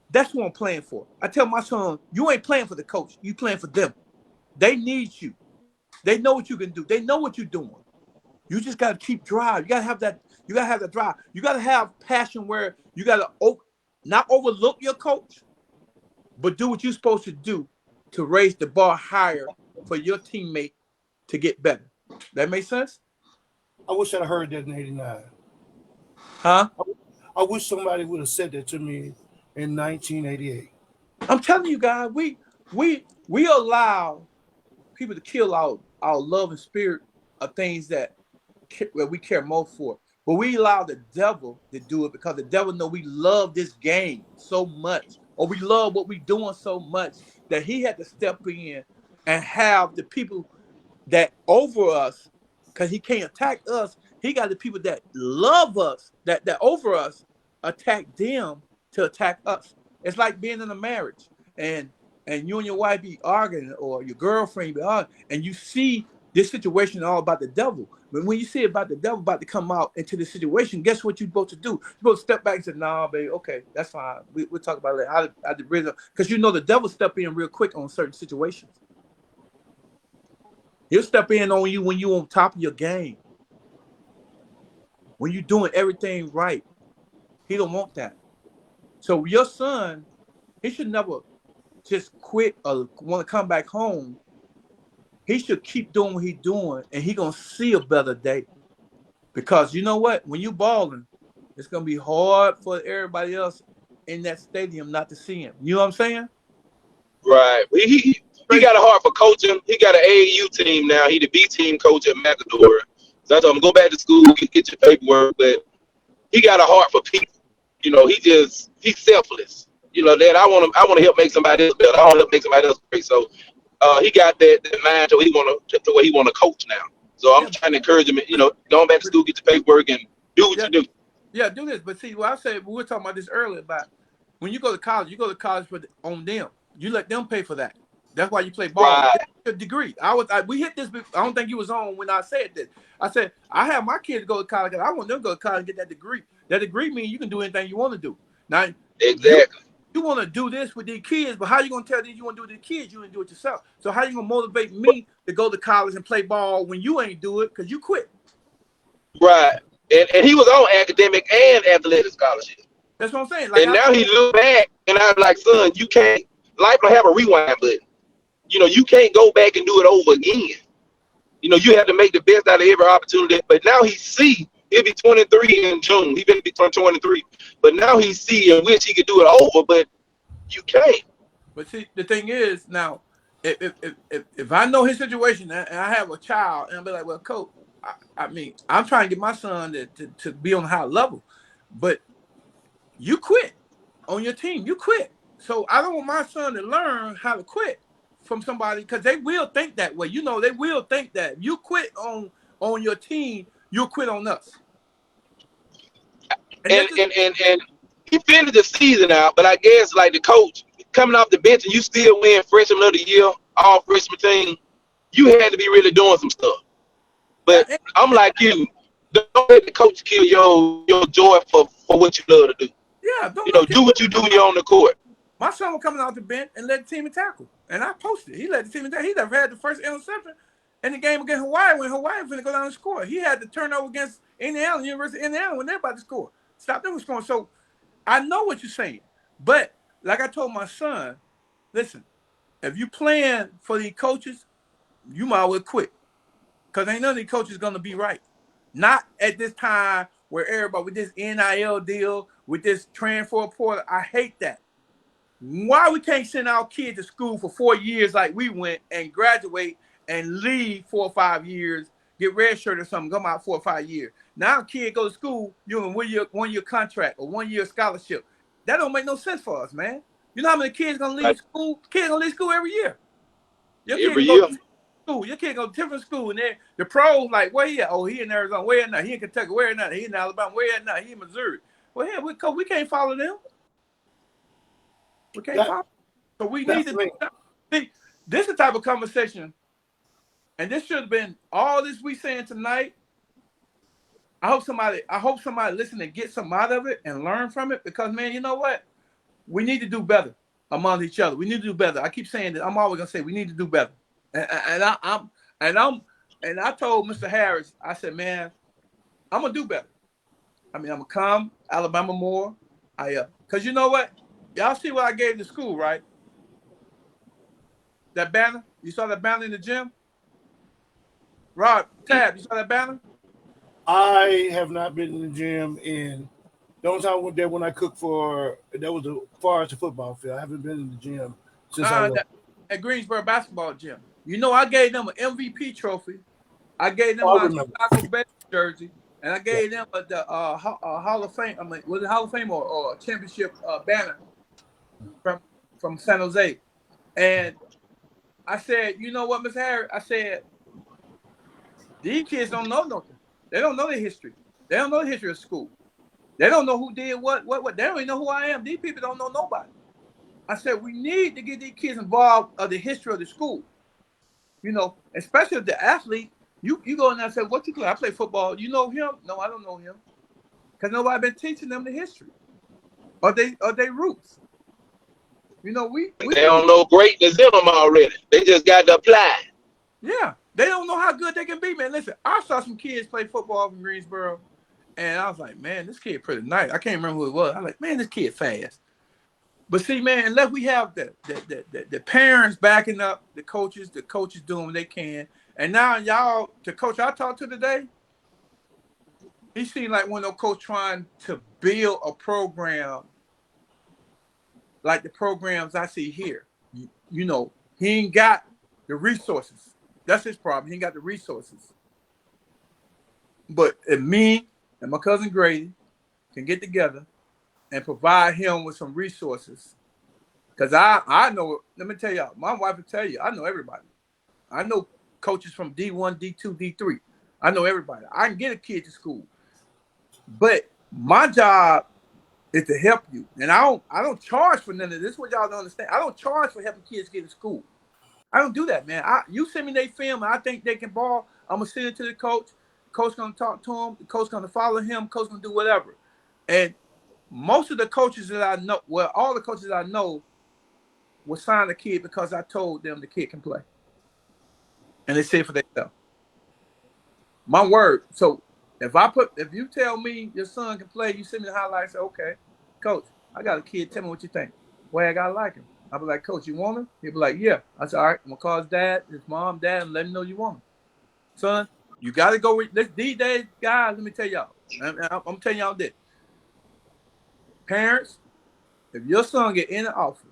That's what I'm playing for. I tell my son, you ain't playing for the coach. You playing for them. They need you. They know what you can do. They know what you're doing. You just got to keep drive. You got to have that. You got to have the drive. You got to have passion where you got to not overlook your coach, but do what you're supposed to do to raise the bar higher for your teammate to get better. That make sense? I wish I'd heard that in '89. Huh? I wish somebody would have said that to me in 1988. I'm telling you guys, we allow people to kill our love and spirit of things that we care more for. But we allow the devil to do it because the devil know we love this game so much, or we love what we're doing so much that he had to step in and have the people that over us, because he can't attack us. He got the people that love us, that over us, attack them to attack us. It's like being in a marriage and you and your wife be arguing, or your girlfriend be arguing, and you see this situation all about the devil. But when you see about the devil about to come out into the situation, guess what you're supposed to do? You're supposed to step back and say, "Nah, baby, okay, that's fine. We'll talk about it later." Because you know the devil step in real quick on certain situations. He'll step in on you when you're on top of your game. When you're doing everything right. He don't want that. So your son, he should never just quit or want to come back home. He should keep doing what he's doing, and he's going to see a better day. Because you know what? When you balling, it's going to be hard for everybody else in that stadium not to see him. You know what I'm saying? Right. He got a heart for coaching. He got an AAU team now. He the B team coach at Matador. So I told him, go back to school, get your paperwork. But he got a heart for people. You know, he's selfless. You know, that I want to help make somebody else better. I want to help make somebody else great. So he got that mind to where he want to coach now. So I'm trying to encourage him, you know, going back to school, get your paperwork, and do what you do. Yeah, do this. But see, what I said, we were talking about this earlier about when you go to college on them. You let them pay for that. That's why you play ball. Right. Get a degree. We hit this. I don't think you was on when I said this. I said I have my kids go to college, and I want them to go to college and get that degree. That degree means you can do anything you want to do. Now, exactly. You want to do this with these kids, but how you gonna tell these you want to do it with the kids? You ain't do it yourself. So how you gonna motivate me to go to college and play ball when you ain't do it because you quit? Right. And he was on academic and athletic scholarship. That's what I'm saying. And now he look back, and I'm like, son, you can't. Life don't have a rewind button. You know, you can't go back and do it over again. You know, you have to make the best out of every opportunity. But now he'll be 23 in June. He been 23. But now he see and wish he could do it over, but you can't. But see, the thing is, now, if I know his situation and I have a child, and I'll be like, well, coach, I mean, I'm trying to get my son to be on a high level, but you quit on your team. You quit. So I don't want my son to learn how to quit from somebody because they will think that way. You know, they will think that if you quit on your team, you'll quit on us. And he finished the season out, but I guess like the coach coming off the bench and you still win freshman of the year, all freshman team, you had to be really doing some stuff. But I'm like you, Don't let the coach kill your joy for what you love to do. Yeah, don't You let know, people. do what you do when you're on the court. My son was coming out the bench and led the team in tackle. And I posted. He led the team in tackle. He never had the first interception in the game against Hawaii when Hawaii was going to go down and score. He had the turnover against Indiana, University of Indiana, when they're about to score. Stop them from scoring. So I know what you're saying. But like I told my son, listen, if you playing for these coaches, you might as well quit. Because ain't none of these coaches going to be right. Not at this time where everybody with this NIL deal, with this transfer portal. I hate that. Why we can't send our kids to school for 4 years like we went and graduate and leave 4 or 5 years, get red shirt or something, come out 4 or 5 years. Now a kid go to school, you know, 1 year contract or 1 year scholarship. That don't make no sense for us, man. You know how many kids gonna leave school? Kids gonna leave school every year. Your kid Every can go year. to school. Your kid go to different school, and then the pros like, where he at? Oh, he in Arizona. Where at now? He in Kentucky. Where at now? He in Alabama. Where at now? He in Missouri. Well, yeah, we can't follow them. We can't follow. So we need to see. This is the type of conversation, and this should have been all this we saying tonight. I hope somebody listen and get some out of it and learn from it, because man, you know what? We need to do better among each other. We need to do better. I keep saying that. I'm always gonna say we need to do better. And I told Mr. Harris, I said, man, I'm gonna do better. I mean, I'm gonna come Alabama more. Cause you know what? Y'all see what I gave to school, right? That banner? You saw that banner in the gym? Rod, Tab, you saw that banner? I have not been in the gym in the only time I went there when I cooked for that was as far as the football field. I haven't been in the gym since I left. At Greensboro basketball gym. You know, I gave them an MVP trophy. I gave them I my remember. Chicago Bears jersey, and I gave them the Hall of Fame. I mean, was it Hall of Fame or championship banner from San Jose? And I said, you know what, Miss Harris? I said, these kids don't know nothing. They don't know the history. They don't know the history of school. They don't know who did what. They don't even know who I am. These people don't know nobody. I said, we need to get these kids involved of the history of the school. You know, especially the athlete. You go in there and say, what you play? I play football. You know him? No, I don't know him. Because nobody been teaching them the history. Or they roots. You know, They don't know greatness in them already. They just got to apply. Yeah. They don't know how good they can be, man. Listen, I saw some kids play football in Greensboro, and I was like, man, this kid pretty nice. I can't remember who it was. I was like, man, this kid fast. But see, man, unless we have the parents backing up the coaches doing what they can. And now y'all, the coach I talked to today, he seemed like one of those coaches trying to build a program like the programs I see here. You know, he ain't got the resources. That's his problem. He ain't got the resources. But if me and my cousin Grady can get together and provide him with some resources, because I know, let me tell y'all, my wife will tell you, I know everybody. I know coaches from D1, D2, D3. I know everybody. I can get a kid to school. But my job is to help you. And I don't charge for none of this. This is what y'all don't understand. I don't charge for helping kids get to school. I don't do that, man. You send me their film and I think they can ball, I'm going to send it to the coach. Coach going to talk to him. The coach going to follow him. Coach going to do whatever. And most of the coaches that I know, well, all the coaches I know will sign the kid because I told them the kid can play. And they say it for themselves. My word. So if you tell me your son can play, you send me the highlights, say, okay, coach, I got a kid. Tell me what you think. Way I gotta like him. I'll be like, coach, you want him? He'll be like, yeah. I said, all right, I'm gonna call his dad, his mom, dad, and let him know you want him. Son, you gotta go with these days, guys, let me tell y'all. I'm telling y'all this. Parents, if your son get in the office,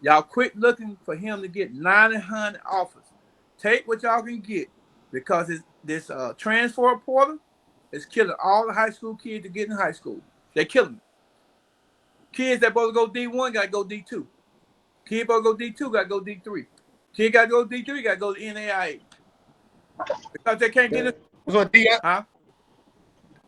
y'all quit looking for him to get 900 offers. Take what y'all can get, because this transfer portal is killing all the high school kids that get in high school. They're killing them. Kids that supposed to go D1 got to go D2. Kids supposed to go D2 got to go D3. Kids got to go D3 got to go to NAIA. Because they can't get it. Huh?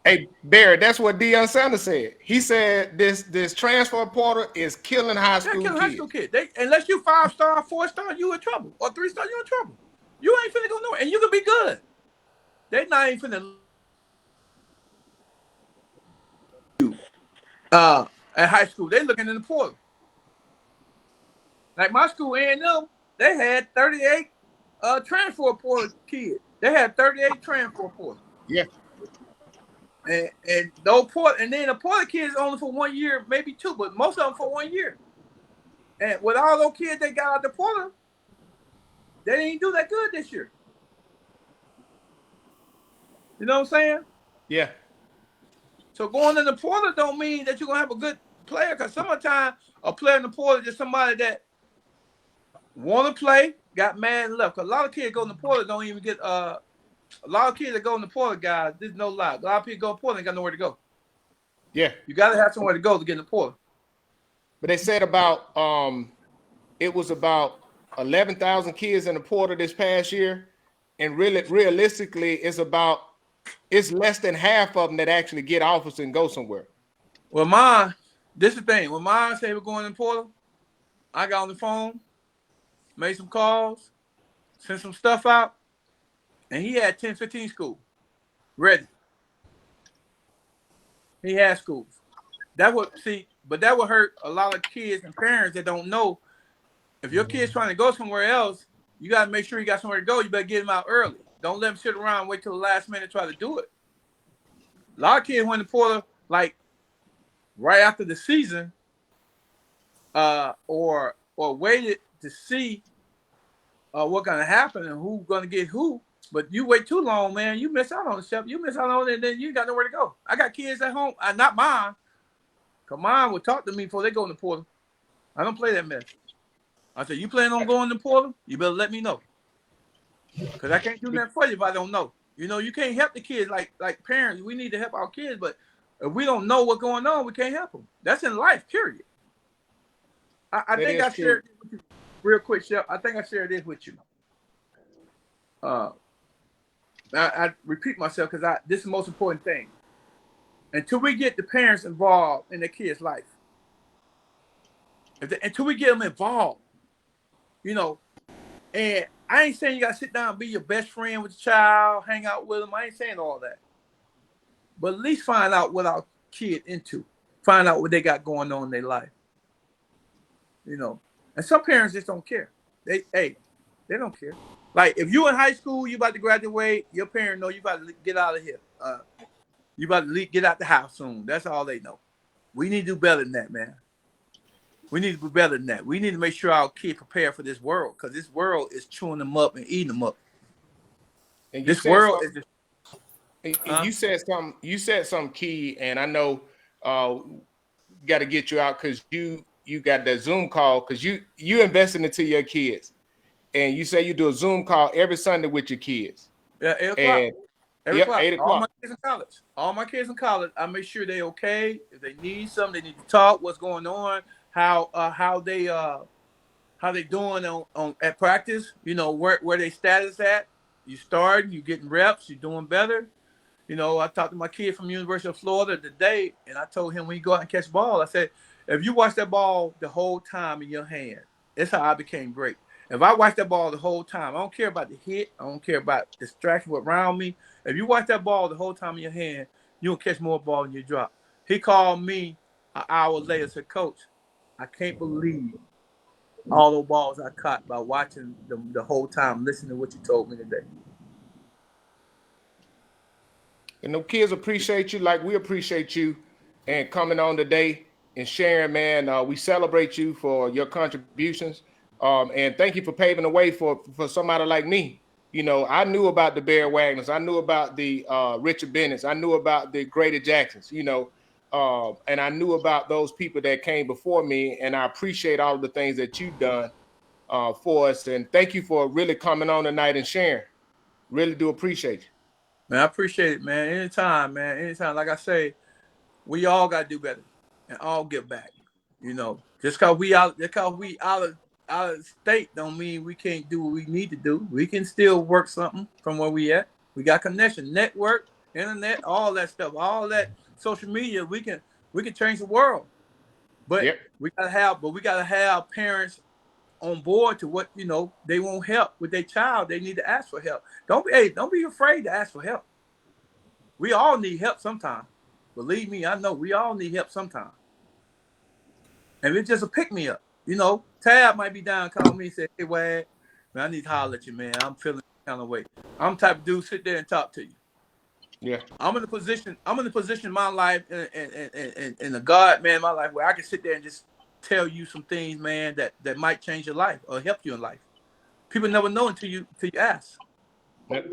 Hey, Barry, that's what Deion Sanders said. He said this transfer portal is killing high school kids. High school kids. Unless you 5-star, 4-star, you in trouble. Or 3-star, you in trouble. You ain't finna go nowhere. And you can be good. They not even finna at high school, they looking in the portal. Like my school, A&M, they had 38 transfer portal kids. They had 38 transfer portal. Yeah. And no port, and then the portal kids only for 1 year, maybe two, but most of them for 1 year. And with all those kids they got out the portal, they didn't do that good this year. You know what I'm saying? Yeah. So going in the portal don't mean that you're gonna have a good player, because sometimes a player in the portal is just somebody that want to play, got mad and left. Because a lot of kids go in the portal don't even get a lot of kids that go in the portal, guys, there's no lie. A lot of people go in the portal and got nowhere to go. Yeah. You gotta have somewhere to go to get in the portal. But they said about it was about 11,000 kids in the portal this past year, and really realistically it's less than half of them that actually get offers and go somewhere. Well, mine, this is the thing. When mine say we're going in the portal, I got on the phone, made some calls, sent some stuff out, and he had 10, 15 schools ready. He had schools. That would hurt a lot of kids and parents that don't know. If your kid's trying to go somewhere else, you got to make sure you got somewhere to go. You better get them out early. Don't let them sit around and wait till the last minute to try to do it. A lot of kids went to portal like right after the season, or waited to see what's gonna happen and who's gonna get who. But you wait too long, man, you miss out on the stuff. You miss out on it, and then you got nowhere to go. I got kids at home, not mine, because mine would talk to me before they go in the portal. I don't play that mess. I said, you plan on going in the portal? You better let me know, because I can't do nothing for you if I don't know. You know, you can't help the kids like parents. We need to help our kids, but if we don't know what's going on, we can't help them. That's in life, period. I think I shared this with you real quick, Chef. I think I shared this with you. I repeat myself because this is the most important thing. Until we get the parents involved in their kids' life, until we get them involved, you know, and I ain't saying you got to sit down and be your best friend with the child, hang out with them. I ain't saying all that. But at least find out what our kid into. Find out what they got going on in their life. You know, and some parents just don't care. They don't care. Like if you in high school, you about to graduate, your parents know you about to get out of here. You about to get out the house soon. That's all they know. We need to do better than that, man. We need to do better than that. We need to make sure our kids prepare for this world, because this world is chewing them up and eating them up. And this world is just. You said something key, and I know got to get you out because you got that Zoom call because you investing into your kids, and you say you do a Zoom call every Sunday with your kids. Yeah, 8 o'clock. Every o'clock. 8 o'clock. All my kids in college. I make sure they okay. If they need something, they need to talk. What's going on? How they doing on at practice? You know where they status at. You starting. You getting reps. You doing better. You know, I talked to my kid from University of Florida today, and I told him when you go out and catch ball, I said, if you watch that ball the whole time in your hand, that's how I became great. If I watch that ball the whole time, I don't care about the hit. I don't care about distraction around me. If you watch that ball the whole time in your hand, you'll catch more ball than you drop. He called me an hour later and said, Coach, I can't believe all those balls I caught by watching them the whole time, listening to what you told me today. And them kids appreciate you like we appreciate you and coming on today and sharing, man. We celebrate you for your contributions. And thank you for paving the way for somebody like me. You know, I knew about the Bear Wagners. I knew about the Richard Bennett's. I knew about the Grady Jacksons, you know, and I knew about those people that came before me. And I appreciate all of the things that you've done for us. And thank you for really coming on tonight and sharing. Really do appreciate you. Man, I appreciate it, man. Anytime, man. Anytime. Like I say, we all got to do better and all get back. You know, just because we out of state don't mean we can't do what we need to do. We can still work something from where we at. We got connection, network, internet, all that stuff, all that social media. We can change the world. But we gotta have parents on board to what, you know, they won't help with their child. They need to ask for help. Don't be afraid to ask for help. We all need help sometime. Believe me, I know we all need help sometime. And it's just a pick me up. You know, Tab might be down, call me and say, hey, Wag, man, I need to holler at you, man. I'm feeling kind of way. I'm the type of dude sit there and talk to you. Yeah. I'm in a position in my life and the God, man, in my life where I can sit there and just tell you some things, man, that might change your life or help you in life. People never know until you ask. But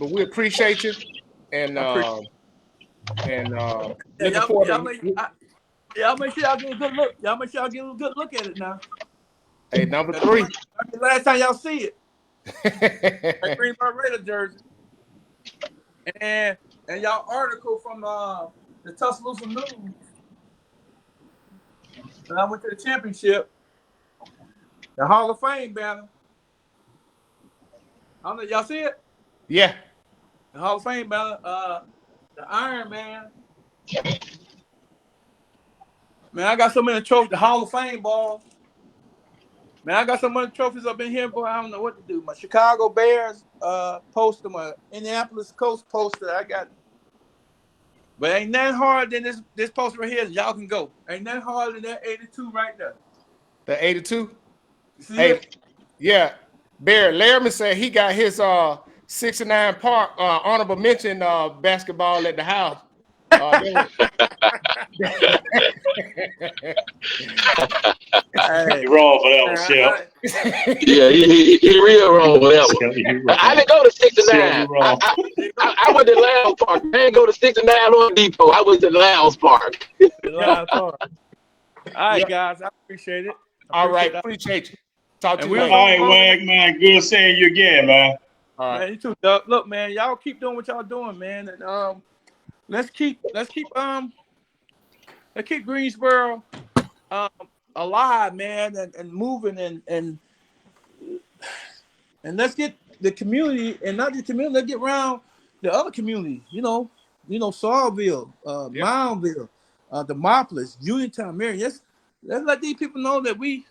we appreciate you, and looking forward to. Y'all make sure y'all get a good look. Y'all make sure y'all get a good look at it now. Hey, number 3. Last time y'all see it, that Greenberg Raider jersey, and y'all article from the Tuscaloosa News. When I went to the championship, the Hall of Fame banner. I don't know, y'all see it? Yeah. The Hall of Fame banner, the Iron Man. Man, I got so many trophies, the Hall of Fame ball. Man, I got so many trophies up in here, boy, I don't know what to do. My Chicago Bears poster, my Indianapolis Colts poster, I got. But ain't nothing harder than this poster right here. Y'all can go. Ain't nothing harder than that 82 right there. The 82? You see Hey, it? yeah. Barry Lairman said he got his 69 Park honorable mention basketball at the house. Hey, You're wrong for that one, Chef. Yeah, he real wrong with that one. I didn't go to 69. I went to Lowndes Park. I didn't go to 69 or Depot. I went to Lowndes Park. All right, guys. I appreciate it. All right. Appreciate you. Talk to you later. All right, Wag, man. Good seeing you again, man. All right. Man, you too, Doug. Look, man, y'all keep doing what y'all doing, man. And let's keep Greensboro alive, man, and moving and let's get the community, and not the community, let's get around the other communities, you know, Saulville, Moundville, Demopolis, Uniontown, Marion. Let's let these people know that we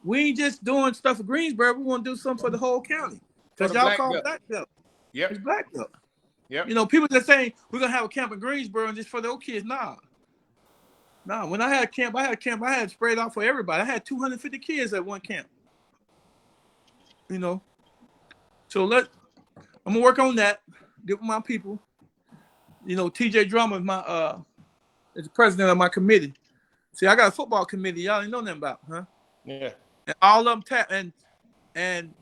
ain't just doing stuff for Greensboro. We want to do something for the whole county. Because y'all call it Black Belt. Yep. It's Black Belt. Yep. You know, people just saying we're gonna have a camp in Greensboro and just for those kids. Nah. When I had a camp, I had spread out for everybody. I had 250 kids at one camp. You know. So I'm gonna work on that. Get with my people. You know, TJ Drummer is the president of my committee. See, I got a football committee. Y'all ain't know nothing about, huh? Yeah. And all of them tap and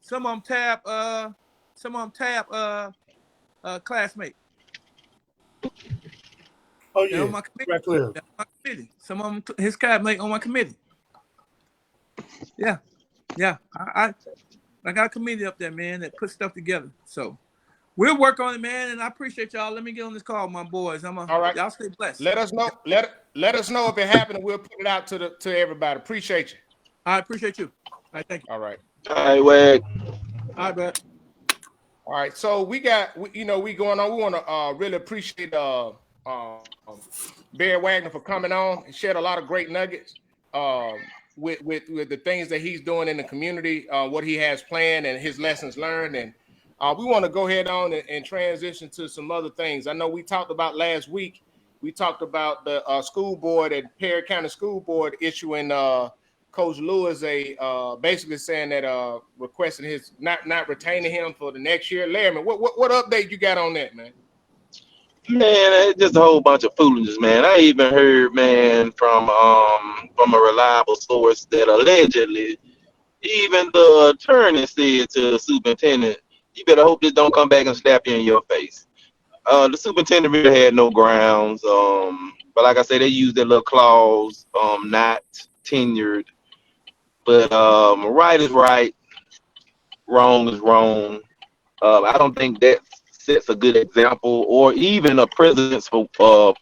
some of them tap classmate. Oh yeah, on my committee. Some of them his classmate on my committee. Yeah. I got a committee up there, man, that puts stuff together. So we'll work on it, man, and I appreciate y'all. Let me get on this call, my boys. All right. Y'all stay blessed. Let us know. Let us know if it happened, and we'll put it out to everybody. Appreciate you. I appreciate you. All right, thank you. All right. All right, Wag. All right, bud. All right. So we going on. We want to really appreciate Barry Wagner for coming on and shared a lot of great nuggets with the things that he's doing in the community, what he has planned, and his lessons learned. And we want to go ahead on and transition to some other things. I know we talked about last week. We talked about the school board and Perry County School Board issuing Coach Lewis basically saying that requesting his not retaining him for the next year. Larry, what update you got on that, man? Man, it's just a whole bunch of foolishness, man. I even heard, man, from a reliable source that allegedly even the attorney said to the superintendent, "You better hope this don't come back and slap you in your face." The superintendent really had no grounds, but like I said, they used that little clause, not tenured. But right is right, wrong is wrong. I don't think that sets a good example or even a precedence for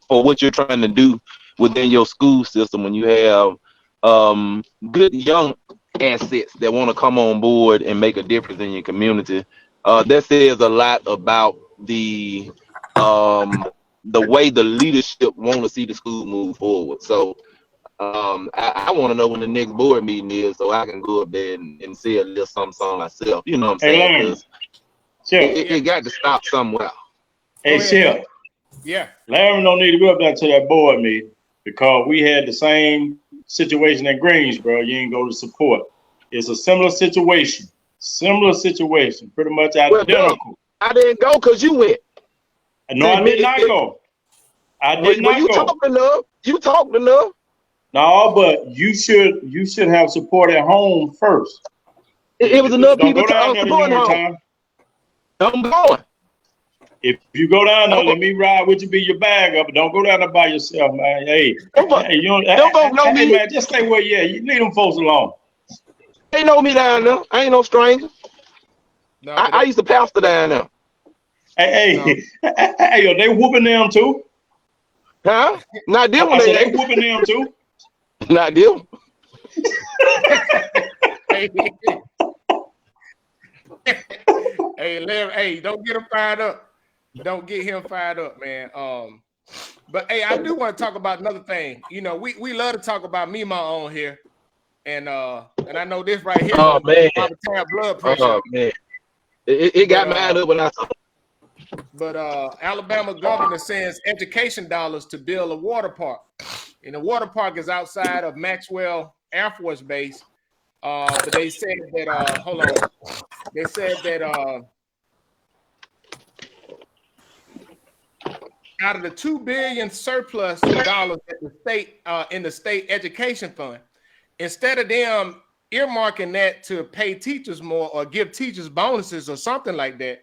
what you're trying to do within your school system when you have good young assets that want to come on board and make a difference in your community. That says a lot about the way the leadership want to see the school move forward. So I want to know when the next board meeting is so I can go up there and say a little something myself. You know what I'm saying? It got to stop somewhere. Hey, Chef. Yeah. Larry don't need to go up there to that board meeting. because we had the same situation at Greensboro. You didn't go to support. It's a similar situation, pretty much identical. Well, I didn't go because you went. No, I did not go. I did not you go. Talked enough. You talked enough. No, but you should have support at home first. It was enough Don't people go down there supporting home. time. I'm going. If you go down there, let me ride with you, be your bag up. But don't go down there by yourself, man. Hey, you don't know me. Man, just stay where you at. You leave them folks alone. They know me down there. I ain't no stranger. No, I used to pastor down there. Hey, they whooping them too? Huh? Not them. They whooping them too? Not them. Hey, don't get him fired up. Don't get him fired up, man. But hey, I do want to talk about another thing. You know, we love to talk about Mima on here, and I know this right here. Oh man, blood pressure. Oh man, it got mad up when I saw. But Alabama governor sends education dollars to build a water park, and the water park is outside of Maxwell Air Force Base. But they said that hold on. They said that out of the $2 billion surplus dollars at the state in the state education fund, instead of them earmarking that to pay teachers more or give teachers bonuses or something like that,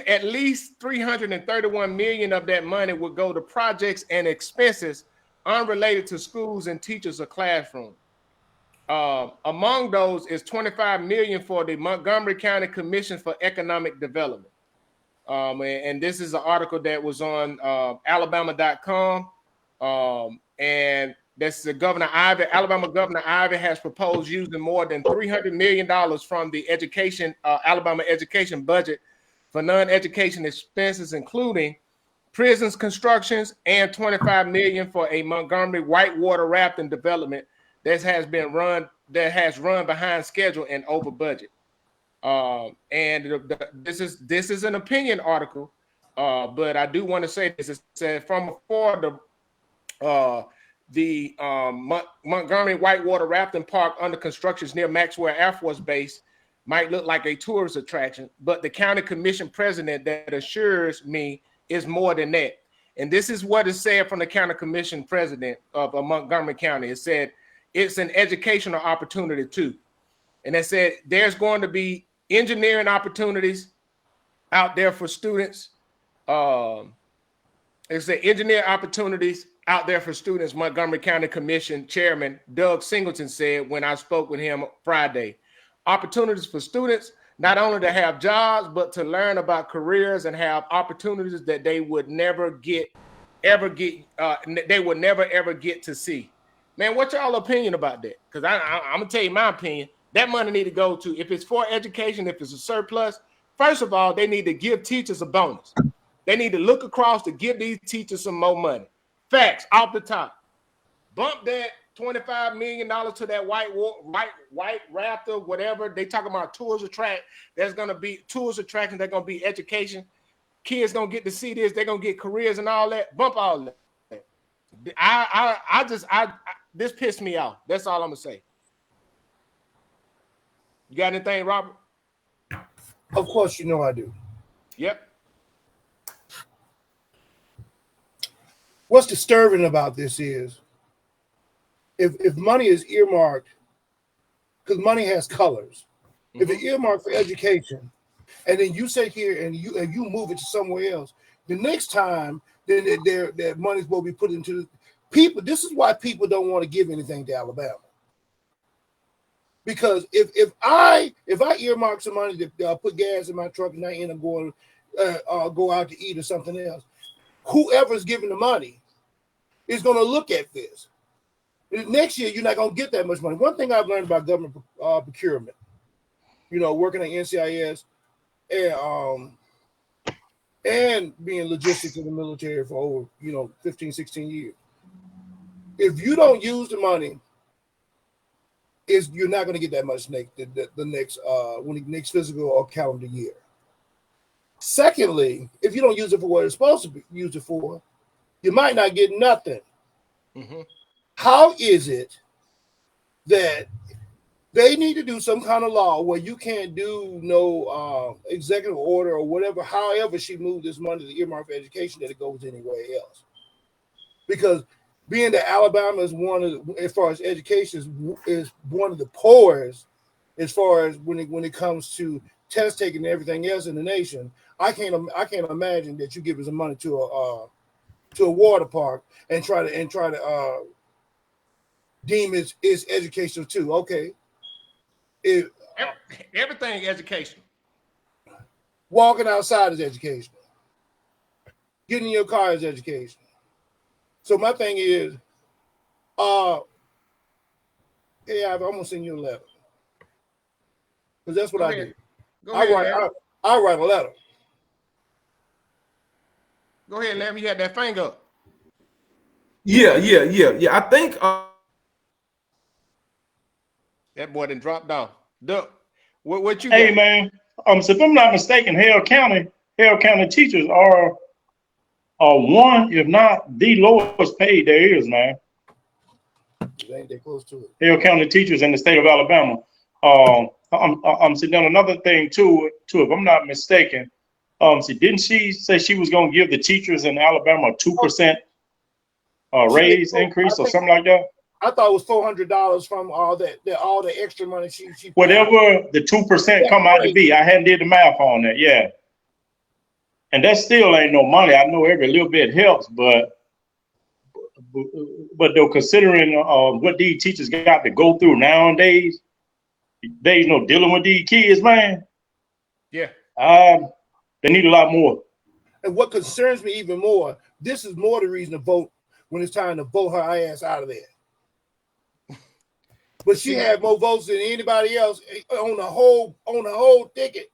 at least $331 million of that money would go to projects and expenses unrelated to schools and teachers or classrooms. Among those is $25 million for the Montgomery County Commission for Economic Development. And this is an article that was on Alabama.com. And that's the Governor Ivey. Alabama Governor Ivey has proposed using more than $300 million from the Alabama education budget for non-education expenses, including prisons constructions and $25 million for a Montgomery whitewater rafting development that has run behind schedule and over budget. This is an opinion article, but I do want to say this. It said from before the Montgomery whitewater rafting park under construction near Maxwell Air Force Base might look like a tourist attraction, but the county commission president that assures me is more than that. And this is what is said from the county commission president of Montgomery County. It said it's an educational opportunity too. And it said there's going to be engineering opportunities out there for students. It said engineer opportunities out there for students, Montgomery County Commission Chairman Doug Singleton said when I spoke with him Friday. Opportunities for students, not only to have jobs, but to learn about careers and have opportunities that they would never ever get to see. Man, what's y'all opinion about that? Because I'm gonna tell you my opinion. That money need to go to, if it's for education, if it's a surplus, first of all, they need to give teachers a bonus. They need to look across to give these teachers some more money. Facts off the top. Bump that $25 million to that white Raptor, whatever. They talking about tours attract. There's gonna be tours attraction. They're gonna be education. Kids gonna get to see this. They're gonna get careers and all that. Bump all that. This pissed me off. That's all I'm gonna say. You got anything, Robert? Of course, you know I do. Yep. What's disturbing about this is if money is earmarked, because money has colors. Mm-hmm. If it's earmarked for education, and then you sit here and you move it to somewhere else, the next time then that money's will be put into people. This is why people don't want to give anything to Alabama. Because if I earmark some money to put gas in my truck and I end up going go out to eat or something else, whoever's giving the money is going to look at this. Next year, you're not going to get that much money. One thing I've learned about government procurement, working at NCIS and being logistics in the military for over 15, 16 years. If you don't use the money, you're not going to get that much the next fiscal or calendar year. Secondly, if you don't use it for what it's supposed to be used it for, you might not get nothing. Mm-hmm. How is it that they need to do some kind of law where you can't do no executive order or whatever, however she moved this money to earmark for education, that it goes anywhere else? Because being that Alabama is one of, as far as education, is one of the poorest as far as when it comes to test taking and everything else in the nation, I can't imagine that you give some money to a water park and try to deem it's educational too. Okay, Everything educational. walking outside is educational. Getting in your car is educational. So my thing is, hey, I'm gonna send you a letter because that's what Go I ahead. do. Go ahead, Larry. I write a letter. Go ahead, Larry. You had that finger up. Yeah. I think That boy done dropped off. Duck, what you Hey got? man, so if I'm not mistaken, Hale County teachers are one, if not the lowest paid there is, man. It ain't that close to it. Hale County teachers in the state of Alabama. I'm sitting down another thing too, if I'm not mistaken. See, didn't she say she was gonna give the teachers in Alabama a 2% raise increase or something like that? I thought it was $400 from all the extra money she whatever the 2% come out to be. I hadn't did the math on that, yeah. And that still ain't no money. I know every little bit helps, but though considering what these teachers got to go through nowadays, they dealing with these kids, man. Yeah. They need a lot more. And what concerns me even more, this is more the reason to vote when it's time to vote her ass out of there. But she had more votes than anybody else on the whole ticket.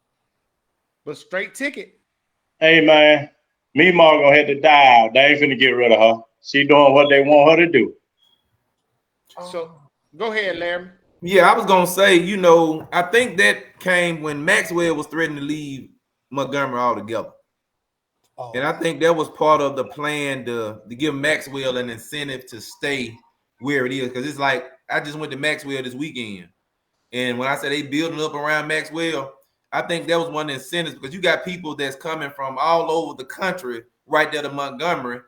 But straight ticket. Hey man, me and Mark gonna have to die out. They ain't finna get rid of her. She doing what they want her to do. So go ahead, Larry. Yeah, I was gonna say, I think that came when Maxwell was threatening to leave Montgomery altogether. And I think that was part of the plan to give Maxwell an incentive to stay where it is. Because it's like, I just went to Maxwell this weekend. And when I say they building up around Maxwell, I think that was one of the incentives, because you got people that's coming from all over the country right there to Montgomery,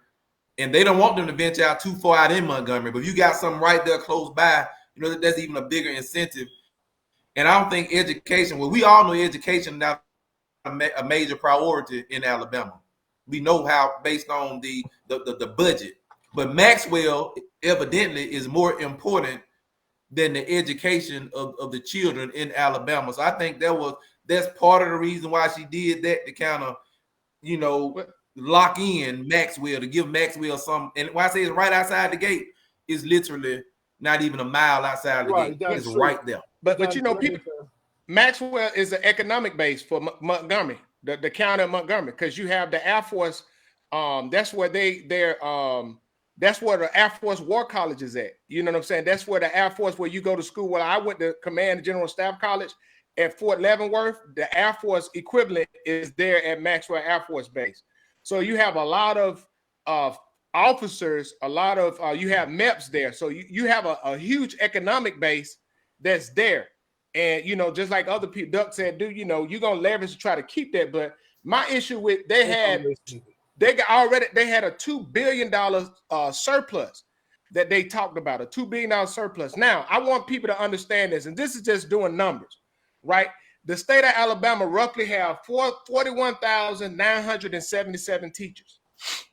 and they don't want them to venture out too far out in Montgomery. But if you got something right there close by, that's even a bigger incentive. And I don't think education, we all know education is now a major priority in Alabama. We know how, based on the budget. But Maxwell evidently is more important than the education of the children in Alabama. So I think that's part of the reason why she did that, to kind of, lock in Maxwell, to give Maxwell some. And when I say it's right outside the gate, it's literally not even a mile outside the gate. It's right there. But people, Maxwell is an economic base for Montgomery, the county of Montgomery, because you have the Air Force. That's where that's where the Air Force War College is at. You know what I'm saying? That's where the Air Force, where you go to school. Well, I went to Command General Staff College at Fort Leavenworth. The Air Force equivalent is there at Maxwell Air Force Base. So you have a lot of officers, a lot of you have MEPs there. So you have a huge economic base that's there. And just like other people, Duck said, you're gonna leverage to try to keep that. But my issue with they had a $2 billion surplus that they talked about, a $2 billion surplus. Now, I want people to understand this, and this is just doing numbers, right? The state of Alabama roughly have 41,977 teachers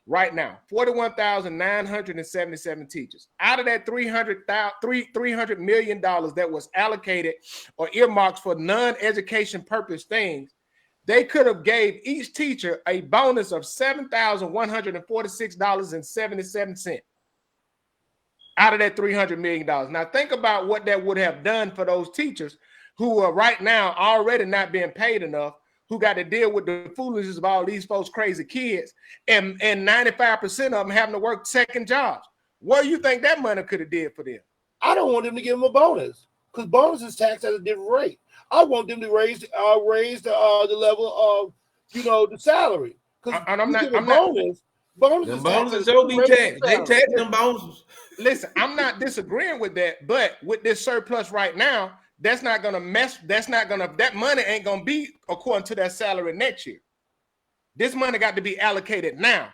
right now. 41,977 teachers. Out of that $300 million that was allocated or earmarked for non-education purpose things, they could have gave each teacher a bonus of $7,146.77 out of that $300 million. Now think about what that would have done for those teachers who are right now already not being paid enough, who got to deal with the foolishness of all these folks' crazy kids, and 95% of them having to work second jobs. What do you think that money could have did for them? I don't want them to give them a bonus, because bonus is taxed at a different rate. I want them to raise the level of the salary. Because I'm not bonus. Bonuses, Them bonuses so be taxed. They tax them bonuses. Listen, I'm not disagreeing with that, but with this surplus right now, that money ain't gonna be according to that salary next year. This money got to be allocated now.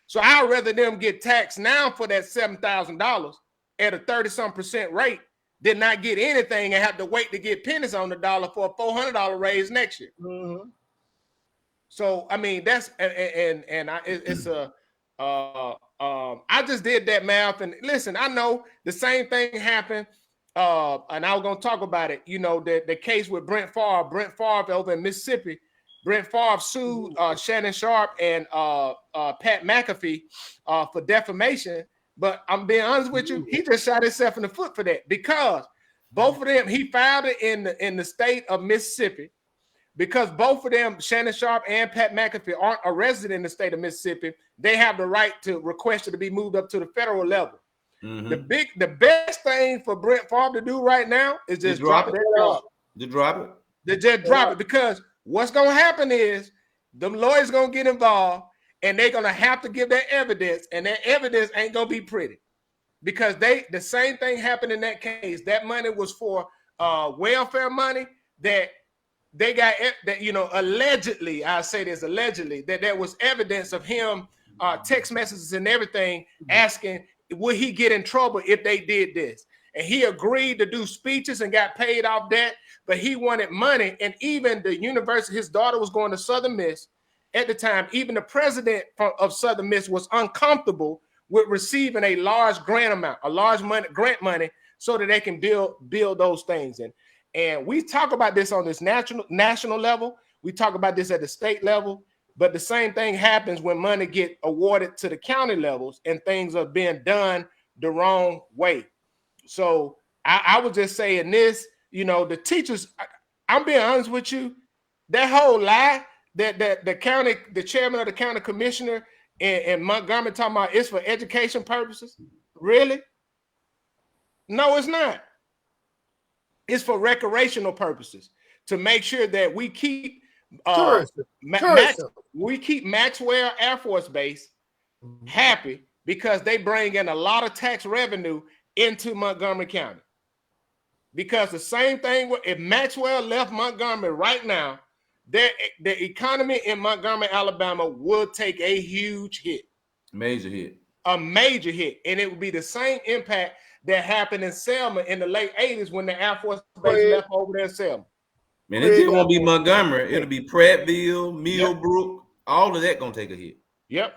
So I'd rather them get taxed now for that $7,000 at a 30-some% rate than not get anything and have to wait to get pennies on the dollar for a $400 raise next year. Mm-hmm. So I mean I just did that math, and listen, I know the same thing happened, and I was gonna talk about it. You know, the case with Brent Favre over in Mississippi. Brent Favre sued Shannon Sharp and Pat McAfee for defamation. But I'm being honest with you, he just shot himself in the foot for that, because both of them, he filed it in the state of Mississippi, because both of them, Shannon Sharp and Pat McAfee, aren't a resident in the state of Mississippi. They have the right to request it to be moved up to the federal level. Mm-hmm. The best thing for Brent Favre to do right now is just drop it. Just drop it, because what's gonna happen is them lawyers gonna get involved, and they're gonna have to give their evidence, and that evidence ain't gonna be pretty, because the same thing happened in that case. That money was for welfare money that they got, that, you know, allegedly, I say this, allegedly, that there was evidence of him, text messages and everything, asking would he get in trouble if they did this. And he agreed to do speeches and got paid off that, but he wanted money. And even the university, his daughter was going to Southern Miss at the time, even the president of Southern Miss was uncomfortable with receiving a large grant amount, grant money, so that they can build those things. And we talk about this on this national level. We talk about this at the state level, but the same thing happens when money get awarded to the county levels and things are being done the wrong way. So I would just say in this, you know, the teachers, I'm being honest with you, that whole lie that the chairman of the county commissioner in Montgomery talking about it's for education purposes. Really? No, it's not. It's for recreational purposes, to make sure that we keep we keep Maxwell Air Force Base happy, because they bring in a lot of tax revenue into Montgomery County. Because the same thing, if Maxwell left Montgomery right now, the economy in Montgomery, Alabama would take a huge hit. A major hit. And it would be the same impact that happened in Selma in the late 80s when the Air Force Base left over there in Selma. Man, it just won't be Montgomery. It'll be Prattville, Millbrook, all of that gonna take a hit. Yep.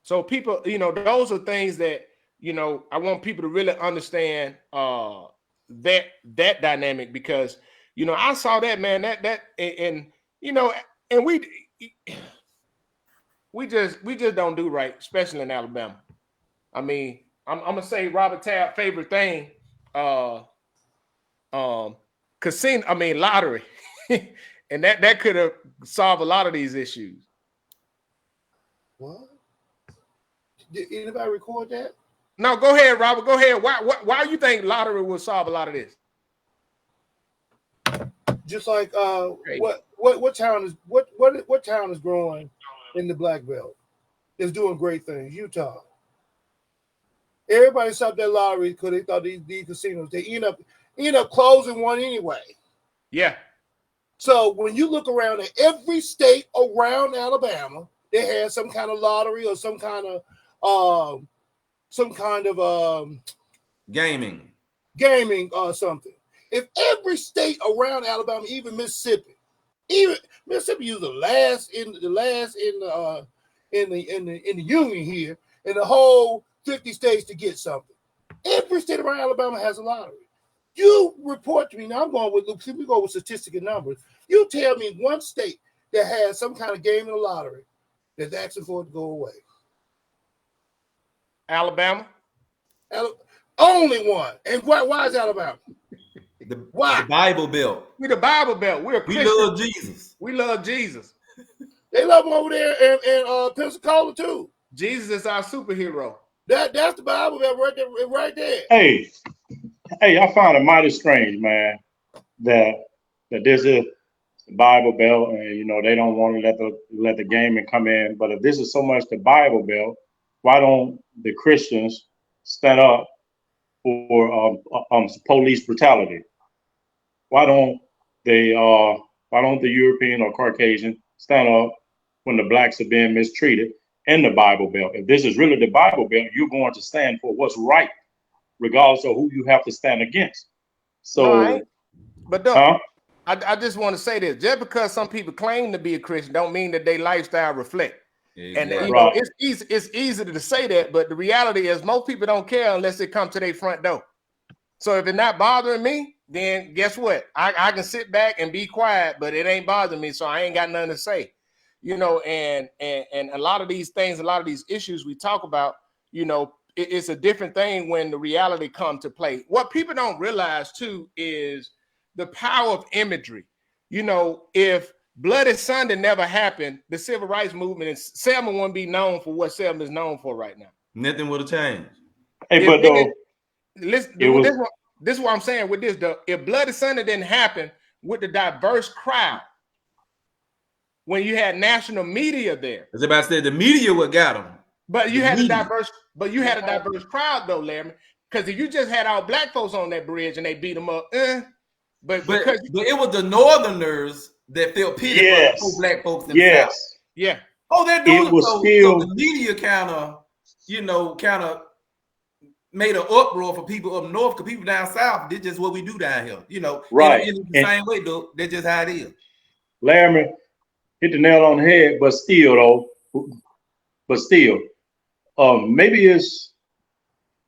So people, you know, those are things that, you know, I want people to really understand that dynamic, because, you know, I saw that, man, and you know, and we just don't do right, especially in Alabama. I mean, I'm gonna say Robert Tabb's favorite thing, casino. I mean, lottery, and that could have solved a lot of these issues. What? Did anybody record that? No, go ahead, Robert. Go ahead. Why you think lottery will solve a lot of this? Just like what town is growing in the Black Belt? Is doing great things. Utah. Everybody stopped that lottery because they thought these casinos, they end up closing one anyway. Yeah. So when you look around at every state around Alabama, they had some kind of lottery or some kind of gaming or something. If every state around Alabama, even Mississippi was the last in the union here, in the whole 50 states to get something. Every state around Alabama has a lottery. You report to me, now we go with statistics and numbers. You tell me one state that has some kind of game in the lottery that's asking for it to go away. Alabama? Only one. And why is Alabama? Why? The Bible Belt. We the Bible Belt. We love Jesus. We love Jesus. They love him over there in Pensacola too. Jesus is our superhero. That's the Bible Belt right there. Hey, I find it mighty strange, man, that there's the Bible Belt, and they don't want to let the gaming come in. But if this is so much the Bible Belt, why don't the Christians stand up for police brutality? Why don't the European or Caucasian stand up when the blacks are being mistreated in the Bible Belt? If this is really the Bible Belt, you're going to stand for what's right, regardless of who you have to stand against. So, no, I ain't. But huh? I just want to say this: just because some people claim to be a Christian, don't mean that their lifestyle reflect. Exactly. And know, it's easy to say that, but the reality is most people don't care unless they come to their front door. So if it's not bothering me, then guess what? I can sit back and be quiet, but it ain't bothering me, so I ain't got nothing to say. And a lot of these things, a lot of these issues we talk about, it's a different thing when the reality comes to play. What people don't realize too is the power of imagery. If Bloody Sunday never happened, the civil rights movement and Selma wouldn't be known for what Selma is known for right now. Nothing would have changed. Hey, but though, listen, this is what I'm saying with this, though. If Bloody Sunday didn't happen with the diverse crowd, when you had national media there, as about said, the media what got them. But you had a diverse crowd though, Larry. Because if you just had all black folks on that bridge and they beat them up, but it was the Northerners that felt pity for black folks themselves. Yes. Yeah. Oh, they're doing it. Was so the media kind of made an uproar for people up north, because people down south did just what we do down here. Right. In the same way, though. That's just how it is. Larry hit the nail on the head, but still, maybe it's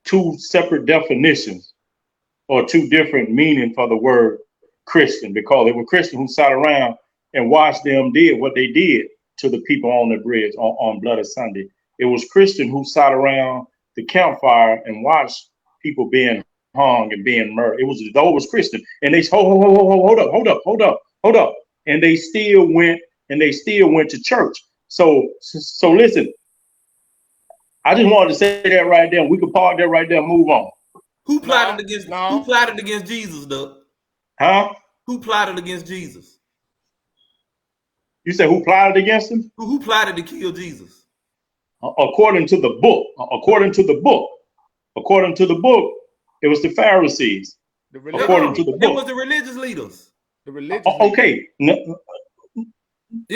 two separate definitions or two different meanings for the word Christian, because it was Christian who sat around and watched them did what they did to the people on the bridge on Bloody Sunday. It was Christian who sat around the campfire and watched people being hung and being murdered. Those was Christian, and they hold up, and they still went to church. So listen. I just wanted to say that right there. We could park that right there and move on. Who plotted against Jesus, though? Huh? Who plotted against Jesus? You said who plotted against him? Who plotted to kill Jesus? According to the book, it was the Pharisees. According to the book, it was the religious leaders. Okay. It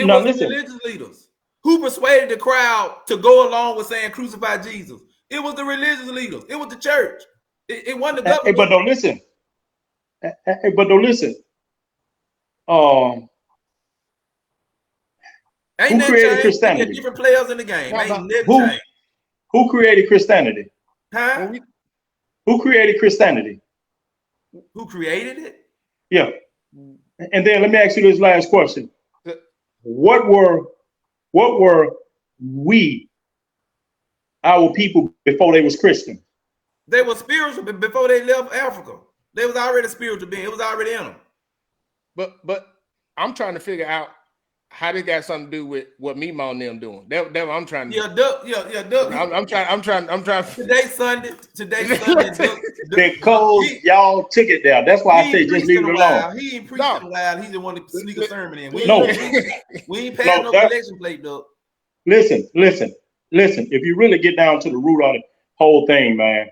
was the religious leaders. Who persuaded the crowd to go along with saying crucify Jesus? It was the religious leaders. It was the church. It wasn't the government. Hey, but don't listen. Who created Christianity? Different players in the game. Who created Christianity? Huh? Who created Christianity? Who created it? Yeah. And then let me ask you this last question. What were our people before they was Christian? They were spiritual before they left Africa. They was already spiritual being. It was already in them. But I'm trying to figure out how this got something to do with what Mimo and them doing. That what I'm trying to. Yeah, Duck. I'm trying. Today's Sunday. Because y'all took it there. That's why I say just leave it alone. He ain't preaching a while. He just wanted to sneak a sermon in. We ain't passing no collection plate, Duck. Listen. If you really get down to the root of the whole thing, man.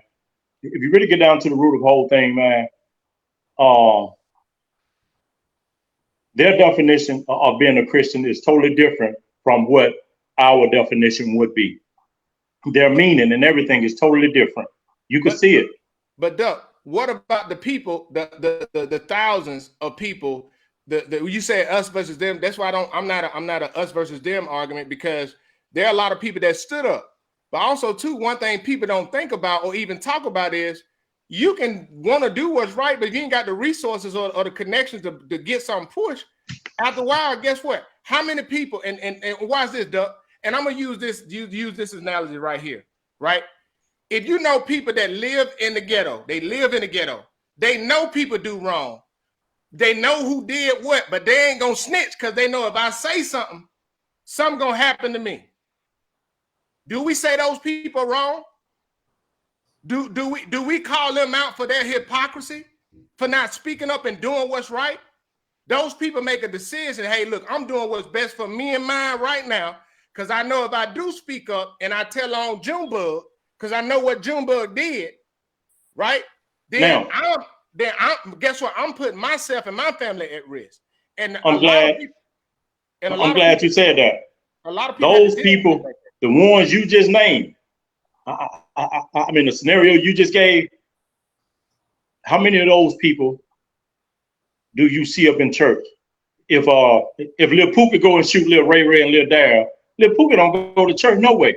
Their definition of being a Christian is totally different from what our definition would be. Their meaning and everything is totally different. You can see it. But Duck, what about the people, the thousands of people? You say us versus them. That's why I'm not a us versus them argument, because there are a lot of people that stood up. But also, too, one thing people don't think about or even talk about is you can want to do what's right, but if you ain't got the resources or the connections to get something pushed, after a while, guess what? How many people, and watch this, Duck, and I'm going to use this analogy right here, right? If you know people that live in the ghetto, they know people do wrong. They know who did what, but they ain't going to snitch because they know if I say something going to happen to me. Do we say those people are wrong? Do we call them out for their hypocrisy, for not speaking up and doing what's right? Those people make a decision. Hey, look, I'm doing what's best for me and mine right now, because I know if I do speak up and I tell on Junebug, because I know what Junebug did, right? Then guess what? I'm putting myself and my family at risk. And I'm glad you said that. A lot of people. Those people, the ones you just named. I mean, the scenario you just gave. How many of those people do you see up in church? If Lil Pookie go and shoot Lil Ray Ray and Lil Darryl, Lil Pookie don't go to church, no way.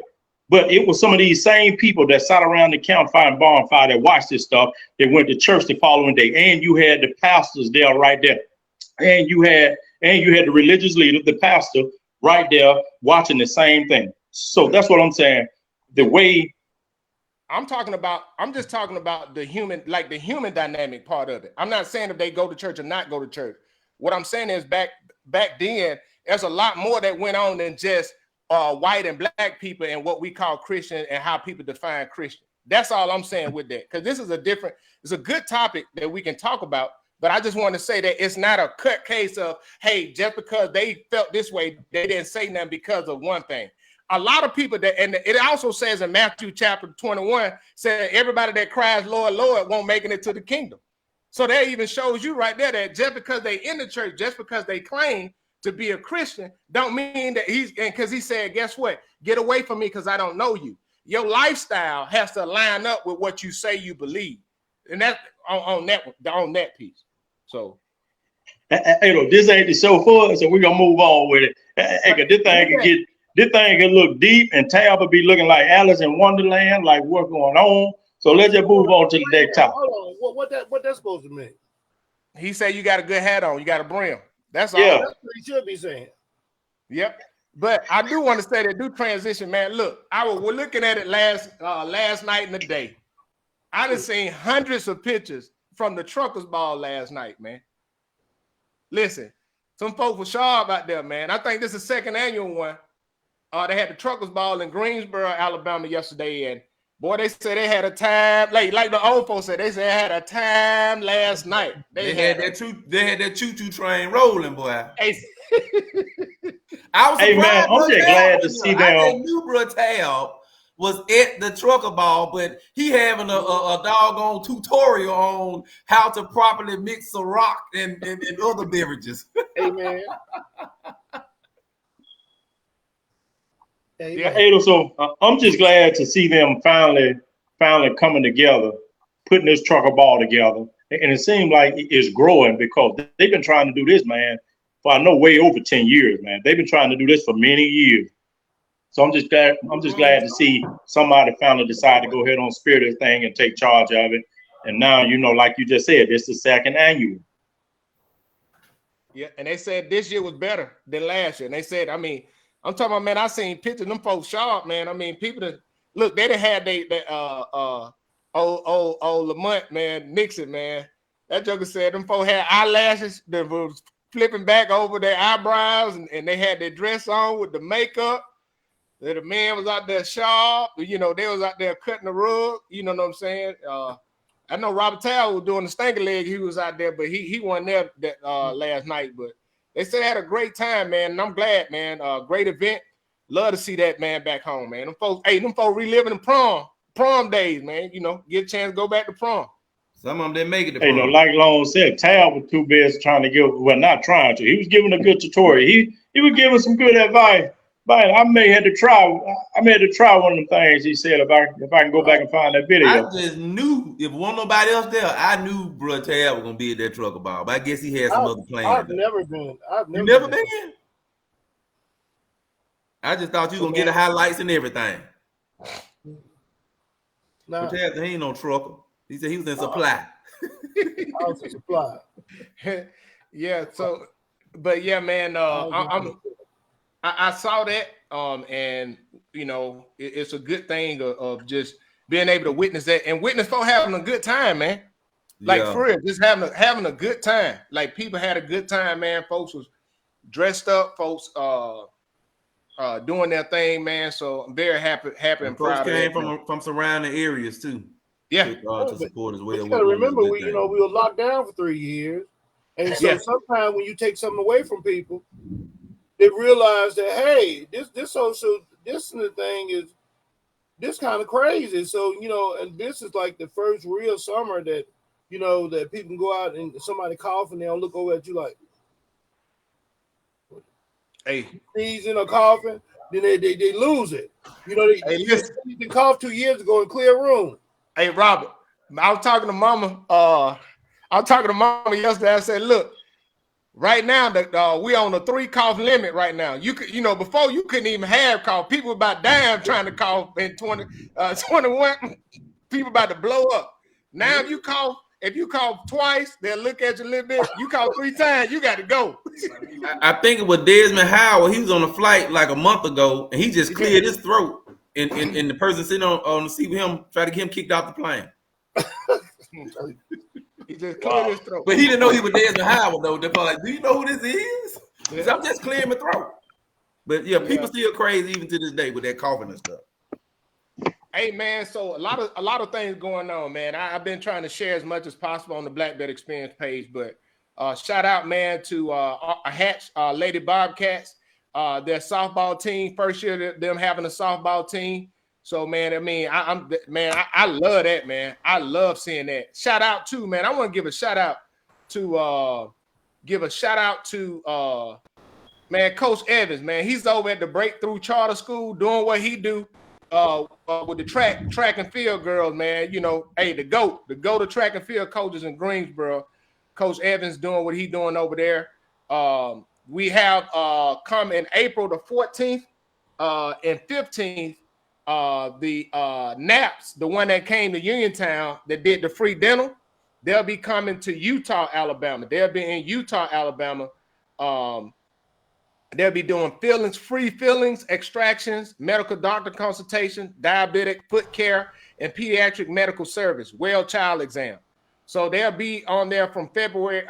But it was some of these same people that sat around the campfire and bonfire that watched this stuff. They went to church the following day, and you had the pastors there right there, and you had the religious leader, the pastor, right there watching the same thing. So that's what I'm saying. The way I'm just talking about the human, like the human dynamic part of it. I'm not saying if they go to church or not go to church. What I'm saying is back then, there's a lot more that went on than just white and black people and what we call Christian and how people define Christian. That's all I'm saying with that. Because this is it's a good topic that we can talk about. But I just want to say that it's not a cut case of, hey, just because they felt this way, they didn't say nothing because of one thing. A lot of people and it also says in Matthew chapter 21, said everybody that cries, Lord, Lord, won't make it into the kingdom. So that even shows you right there that just because they in the church, just because they claim to be a Christian, don't mean that because he said, guess what? Get away from me because I don't know you. Your lifestyle has to line up with what you say you believe. And that's on that piece. So, hey, look, this ain't the show for us, so we're gonna move on with it. Hey, this thing can look deep, and Tab will be looking like Alice in Wonderland, like what's going on. So let's just move on to the next topic. Hold on, what that's supposed to mean? He said you got a good hat on, you got a brim. That's all. Yeah. That's what he should be saying. Yep. But I do want to say that do transition, man. Look, we're looking at it last night and the day. I done seen hundreds of pictures from the Truckers Ball last night, man. Listen, some folks were sharp out there, man. I think this is the second annual one. They had the Truckers Ball in Greensboro, Alabama yesterday, and boy, they said they had a time. Like the old folks said, they said they had a time last night. They had that choo-choo train rolling, boy. I was surprised. Hey man, I'm just glad to see them. I knew Bro Tab was at the Trucker Ball, but he having a doggone tutorial on how to properly mix Ciroc and other beverages. Hey man. Hey, so I'm just glad to see them finally coming together, putting this Trucker Ball together, and it seems like it's growing because they've been trying to do this, man, for I know way over 10 years, man. They've been trying to do this for many years. So I'm just glad to see somebody finally decide to go ahead on spirit this thing and take charge of it. And now, like you just said, it's the second annual. Yeah, and they said this year was better than last year. And they said, I mean, I'm talking about, man, I seen pictures of them folks sharp, man. I mean, people that look, they done had old Lamont, man, Nixon, man. That joker said them folks had eyelashes that was flipping back over their eyebrows, and they had their dress on with the makeup. The man was out there sharp, they was out there cutting the rug, you know what I'm saying? I know Robert Tower was doing the stinker leg, he was out there, but he wasn't there that last night, but they said they had a great time, man, and I'm glad, man. Great event. Love to see that, man, back home, man. Them folks reliving the prom days, man. Get a chance to go back to prom. Some of them didn't make it to prom. Hey, like Long said, Tal was too busy trying to not trying to. He was giving a good tutorial. He was giving some good advice. But I may have to try one of them things he said if I can go back and find that video. I just knew if wasn't nobody else there, I knew Bro Tab was gonna be at that Trucker Ball. But I guess he had some other plans. I've never been. You never been? I just thought you were gonna get the highlights and everything. Nah. Bro Tab, he ain't no trucker. He said he was in supply. I was in supply. Yeah. So, but yeah, man. I saw that, and it's a good thing of just being able to witness that and witness folks having a good time, man. Like for real, just having a good time. Like people had a good time, man. Folks was dressed up, folks doing their thing, man. So I'm very happy and proud. Folks came from surrounding areas too. Yeah, to support as well. You gotta remember, we were locked down for 3 years. And so sometimes when you take something away from people, they realize that, hey, this social distancing thing is this kind of crazy. So, and this is like the first real summer that, that people can go out and somebody cough and they'll look over at you like, hey, sneezing or coughing, then they lose it. They coughed 2 years ago in clear room. Hey, Robert, I was talking to Mama. Yesterday. I said, look, right now that we on a 3 cough limit right now. You could, before you couldn't even have cough. People about damn trying to cough in 2021. People about to blow up. Now if you cough twice, they'll look at you a little bit. You cough 3 times, you got to go. I think it was Desmond Howard. He was on a flight like a month ago, and he just cleared his throat. And the person sitting on the seat with him tried to get him kicked off the plane. He just cleared his throat. But he didn't know he was Desmond Howard, though. They're like, do you know who this is? Yeah. So I'm just clearing my throat. But yeah, people still crazy even to this day with that coughing and stuff. Hey man, so a lot of things going on, man. I've been trying to share as much as possible on the Black Belt Experience page, but shout out, man, to Hatch Lady Bobcats, their softball team. First year them having a softball team. So man, I mean, I love that, man. I love seeing that. Shout out to, man. I want to give a shout out to man, Coach Evans, man. He's over at the Breakthrough Charter School doing what he do. With the track and field girls, man, hey, the GOAT to track and field coaches in Greensboro, Coach Evans doing what he's doing over there. We have come in April the 14th and 15th, the Naps, the one that came to Uniontown that did the free dental, they'll be coming to Utah, Alabama. They'll be in Utah, Alabama. They'll be doing free fillings, extractions, medical doctor consultation, diabetic foot care, and pediatric medical service, well child exam. So they'll be on there from Friday,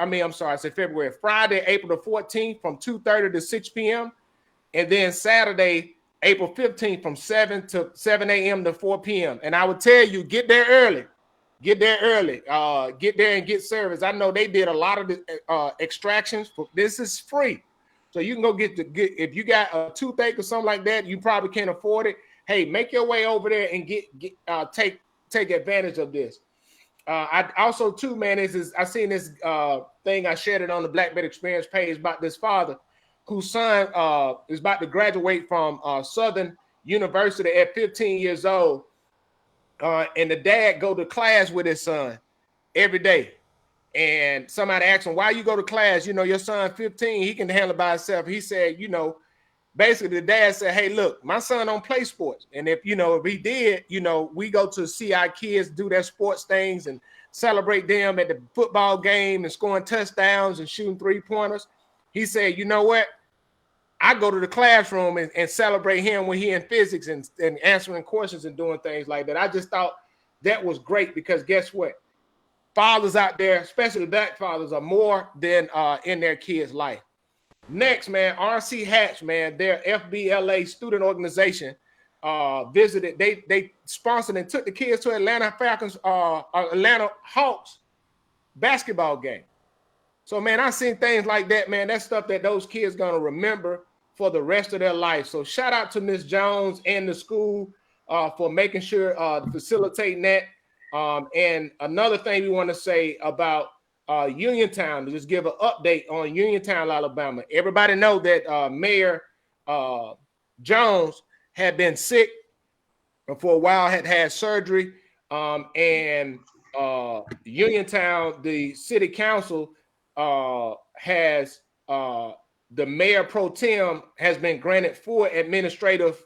April the 14th from 2:30 to 6 p.m. And then Saturday, April 15th from 7 a.m. to 4 p.m. And I would tell you, get there early. Get there and get service. I know they did a lot of the extractions. This is free. So you can go get if you got a toothache or something like that, you probably can't afford it. Hey, make your way over there and take advantage of this. I also too, man, I seen this thing, I shared it on the Black Belt Experience page about this father whose son is about to graduate from Southern University at 15 years old, and the dad go to class with his son every day. And somebody asked him, why you go to class? Your son 15, he can handle it by himself. He said, basically the dad said, hey, look, my son don't play sports. And if he did, we go to see our kids do their sports things and celebrate them at the football game and scoring touchdowns and shooting 3-pointers. He said, you know what? I go to the classroom and celebrate him when he in physics and answering questions and doing things like that. I just thought that was great because guess what? Fathers out there, especially black fathers, are more than in their kids' life. Next, man, RC Hatch, man, their FBLA student organization visited. They sponsored and took the kids to Atlanta Hawks basketball game. So, man, I seen things like that, man. That's stuff that those kids gonna remember for the rest of their life. So, shout out to Ms. Jones and the school for making sure facilitating that. And another thing we want to say about Uniontown, to just give an update on Uniontown, Alabama. Everybody know that Mayor Jones had been sick for a while, had surgery, and Uniontown, the city council has the mayor pro tem has been granted full administrative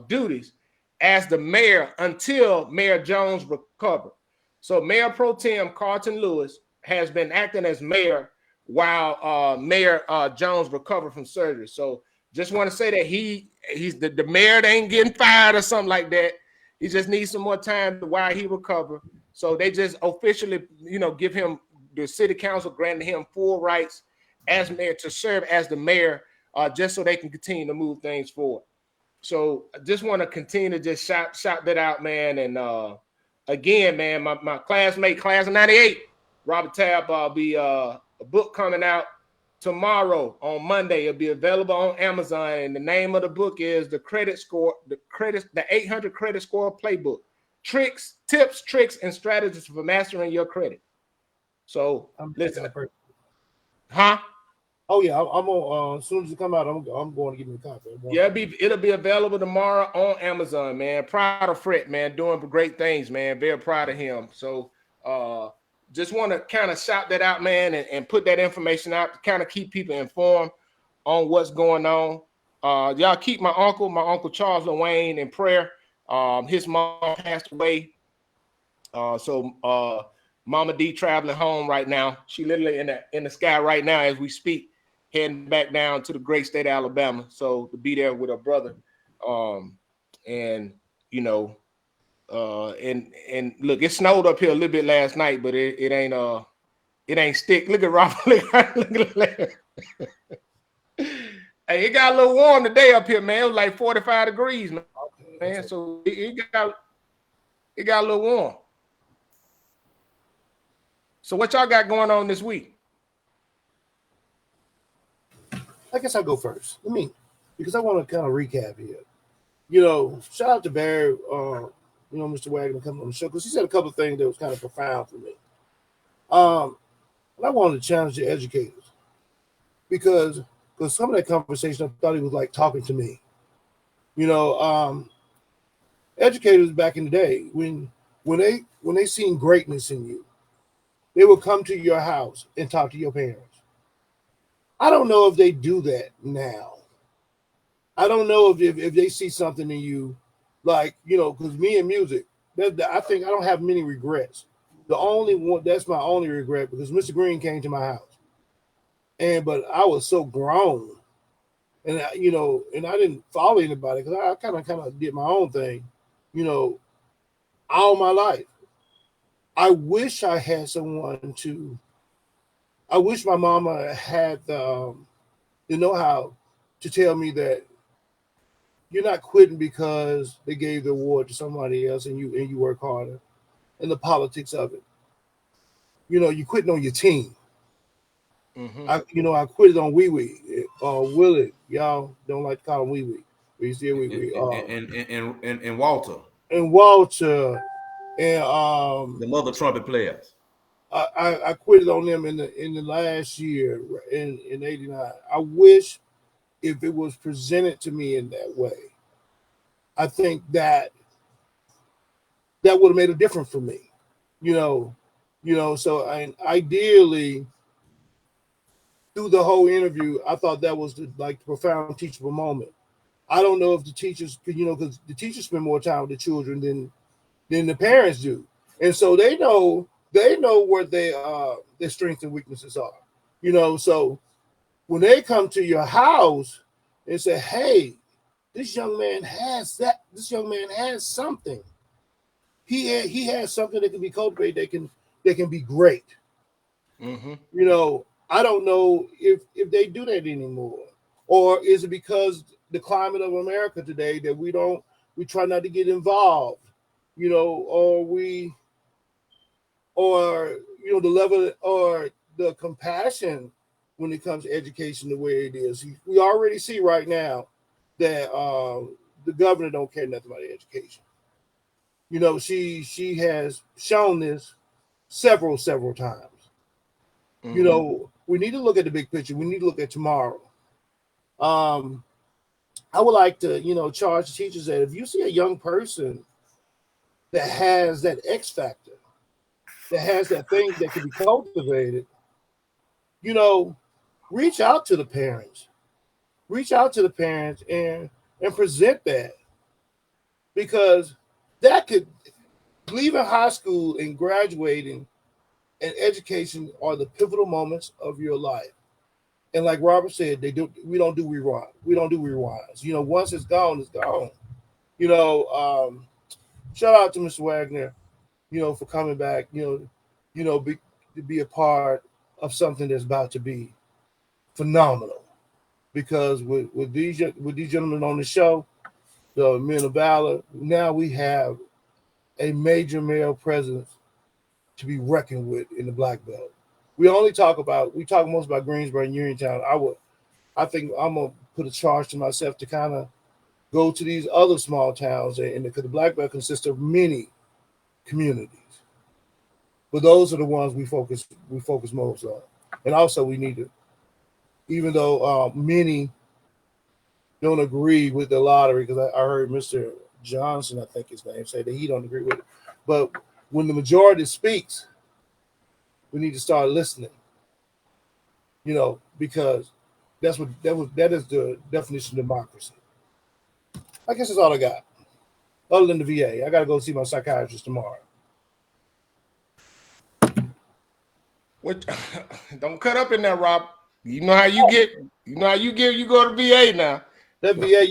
duties as the mayor until Mayor Jones recovered. So Mayor Pro Tem Carlton Lewis has been acting as mayor while Mayor Jones recovered from surgery. So just want to say that he's the mayor ain't getting fired or something like that. He just needs some more time while he recover. So they just officially, give him, the city council granted him full rights as mayor to serve as the mayor, just so they can continue to move things forward. So I just want to continue to just shout that out, man. And again, man, my classmate, class of '98, Robert Tabb, be a book coming out tomorrow on Monday. It'll be available on Amazon, and the name of the book is the 800 Credit Score Playbook: Tips, Tricks, and Strategies for Mastering Your Credit. So listen, huh? Oh yeah, I'm on. As soon as it come out, I'm going to give me a copy. Yeah, it'll be available tomorrow on Amazon, man. Proud of Fred, man, doing great things, man. Very proud of him. So just want to kind of shout that out, man, and put that information out to kind of keep people informed on what's going on. Y'all keep my uncle Charles Lewayne, in prayer. His mom passed away. So Mama D traveling home right now. She literally in the sky right now as we speak, heading back down to the great state of Alabama. So to be there with her brother. And you know, and look, it snowed up here a little bit last night, but it ain't stick. Look at Robert. Look at hey, it got a little warm today up here, man. It was like 45 degrees, man. So it got a little warm. So what y'all got going on this week? I guess I'll go first. Because I want to kind of recap here. You know, shout out to Barry, Mr. Wagner coming on the show, because he said a couple of things that was kind of profound for me. And I wanted to challenge the educators because some of that conversation, I thought he was like talking to me. You know, educators back in the day, when they seen greatness in you, they would come to your house and talk to your parents. I don't know if they do that now. I don't know if they see something in you, like, you know, because me and music, I think I don't have many regrets. The only one, that's my only regret, because Mr. Green came to my house, but I was so grown, and I didn't follow anybody because I kind of did my own thing, you know, all my life. I wish I had someone I wish my mama had the know-how to tell me that you're not quitting because they gave the award to somebody else and you work harder, and the politics of it. You know, you quitting on your team. Mm-hmm. I quit it on Wee Wee. Willie, y'all don't like to call him Wee Wee. We see Wee Wee. And Walter. And Walter and the mother trumpet players. I quit it on them in the last year in '89. I wish if it was presented to me in that way, I think that would have made a difference for me. You know. So ideally, through the whole interview, I thought that was the profound teachable moment. I don't know if the teachers, because the teachers spend more time with the children than the parents do, and so they know where their strengths and weaknesses are. You know, so when they come to your house and say, "Hey, this young man has that. This young man has something. He has something that can be cultivated. That can be great." Mm-hmm. You know, I don't know if they do that anymore, or is it because the climate of America today that we try not to get involved, you know, or the level or the compassion when it comes to education the way it is. We already see right now that the governor don't care nothing about education. You know, she has shown this several times. Mm-hmm. You know, we need to look at the big picture. We need to look at tomorrow. I would like to, charge the teachers that if you see a young person that has that X factor, that has that thing that can be cultivated, reach out to the parents. Reach out to the parents and present that. Because that could, leaving high school and graduating and education are the pivotal moments of your life. And like Robert said, we don't do rewind. We don't do rewinds. You know, once it's gone, it's gone. You know, shout out to Mr. Wagner, for coming back, to be a part of something that's about to be phenomenal. Because with these gentlemen on the show, the Men of Valor, now we have a major male presence to be reckoned with in the Black Belt. we talk most about Greensboro and Uniontown. I think I'm gonna put a charge to myself to kind of go to these other small towns, and because the Black Belt consists of many communities, but those are the ones we focus most on. And also, we need to, even though many don't agree with the lottery, because I heard Mr. Johnson, I think his name, say that he don't agree with it. But when the majority speaks, we need to start listening. Because that is the definition of democracy. I guess that's all I got. Other than the VA, I got to go see my psychiatrist tomorrow. What? Don't cut up in there, Rob. You know how you get. You know how you get. You go to VA now. That VA,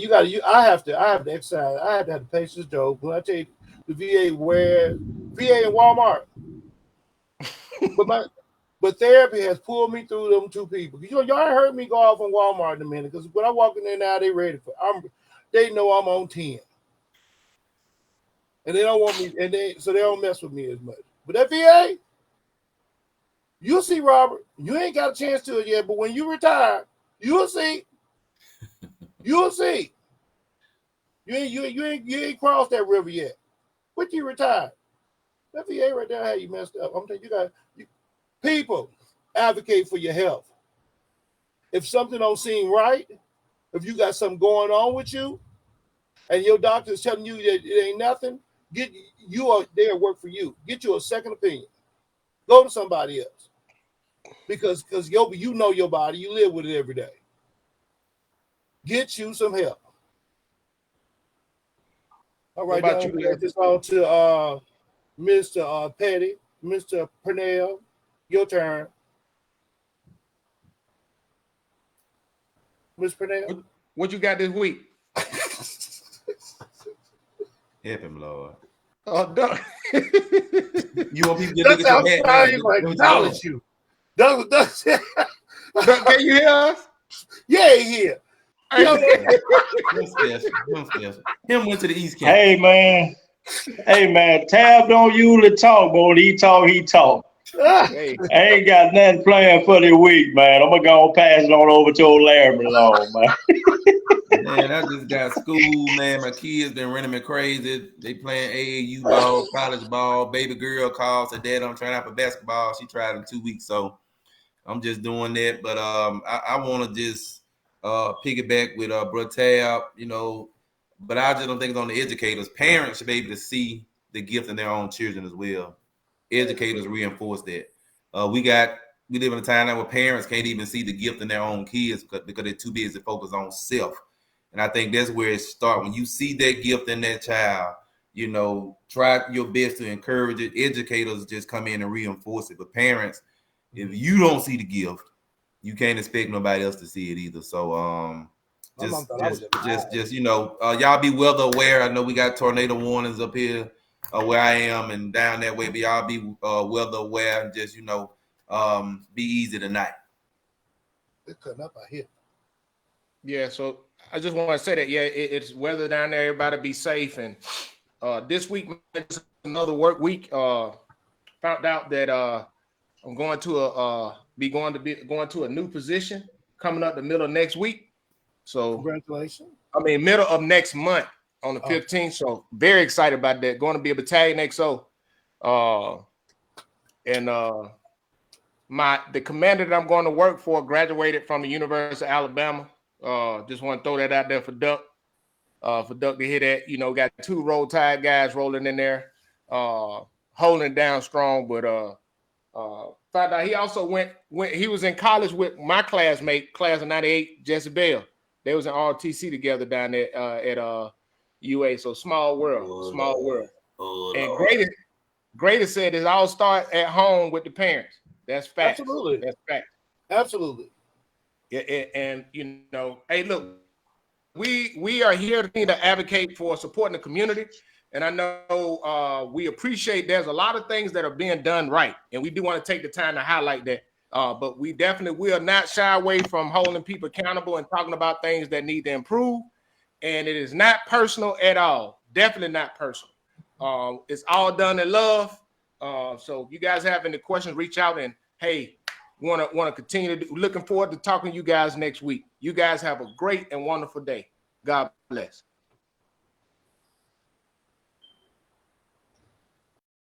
I have to exercise. I have to have the patience, Joe. When I tell you the VA, VA and Walmart. But therapy has pulled me through them two people. Y'all heard me go off on Walmart in a minute, because when I walk in there now, they ready for. They know I'm on 10, and they don't want me, so they don't mess with me as much. But that VA, you'll see, Robert. You ain't got a chance to it yet, but when you retire, you'll see. You'll see. You ain't crossed that river yet. But you retired. That VA right there had you messed up. I'm telling you, people advocate for your health. If something don't seem right, if you got something going on with you, and your doctor is telling you that it ain't nothing, you are there to work for you. Get you a second opinion. Go to somebody else, because you know your body, you live with it every day. Get you some help. All right, what about you? This on to Mr. Petty, Mr. Purnell. Your turn, Ms. Purnell. What you got this week? Help him, Lord. Oh, Doug. You want people to look at your hat now? Acknowledge you. Doug, can you hear us? Yeah, here. Him went to the East Camp. Hey man, Tab don't usually talk, but when he talk. Hey. I ain't got nothing planned for the week, man. I'm gonna go pass it on over to old Larry Malone, man. Man, I just got school, man. My kids been running me crazy. They playing AAU ball, college ball. Baby girl calls her dad. I'm trying out for basketball. She tried in 2 weeks, so I'm just doing that. But I want to just piggyback with Bro Tab, but I just don't think it's on the educators. Parents should be able to see the gift in their own children as well. Educators reinforce that. We live in a time now where parents can't even see the gift in their own kids because they're too busy to focus on self. And I think that's where it starts. When you see that gift in that child, try your best to encourage it. Educators just come in and reinforce it. But parents, if you don't see the gift, you can't expect nobody else to see it either. So y'all be weather aware. I know we got tornado warnings up here where I am and down that way, but y'all be weather aware and just be easy tonight. They're cutting up out here. Yeah, so I just want to say that it's weather down there. Everybody be safe. And this week is another work week. Found out that I'm going to going to a new position coming up the middle of next week. So congratulations. Middle of next month on the 15th. So very excited about that. Going to be a battalion XO. The commander that I'm going to work for graduated from the University of Alabama. Just want to throw that out there for Duck. For Duck to hear that. Got 2 Roll Tide guys rolling in there, holding it down strong. But found out he also went. He was in college with my classmate, class of '98, Jesse Bell. They was in RTC together down there at UA. So small world. And Greatest said it all start at home with the parents. That's fact. Absolutely. That's fact. Absolutely. Yeah, and hey, look, we are here to advocate for supporting the community, and I know we appreciate there's a lot of things that are being done right, and we do want to take the time to highlight that. But we definitely will not shy away from holding people accountable and talking about things that need to improve. And it is not personal at all. Definitely not personal. It's all done in love. So if you guys have any questions, reach out and hey, Want to continue to looking forward to talking to you guys next week. You guys have a great and wonderful day. God bless.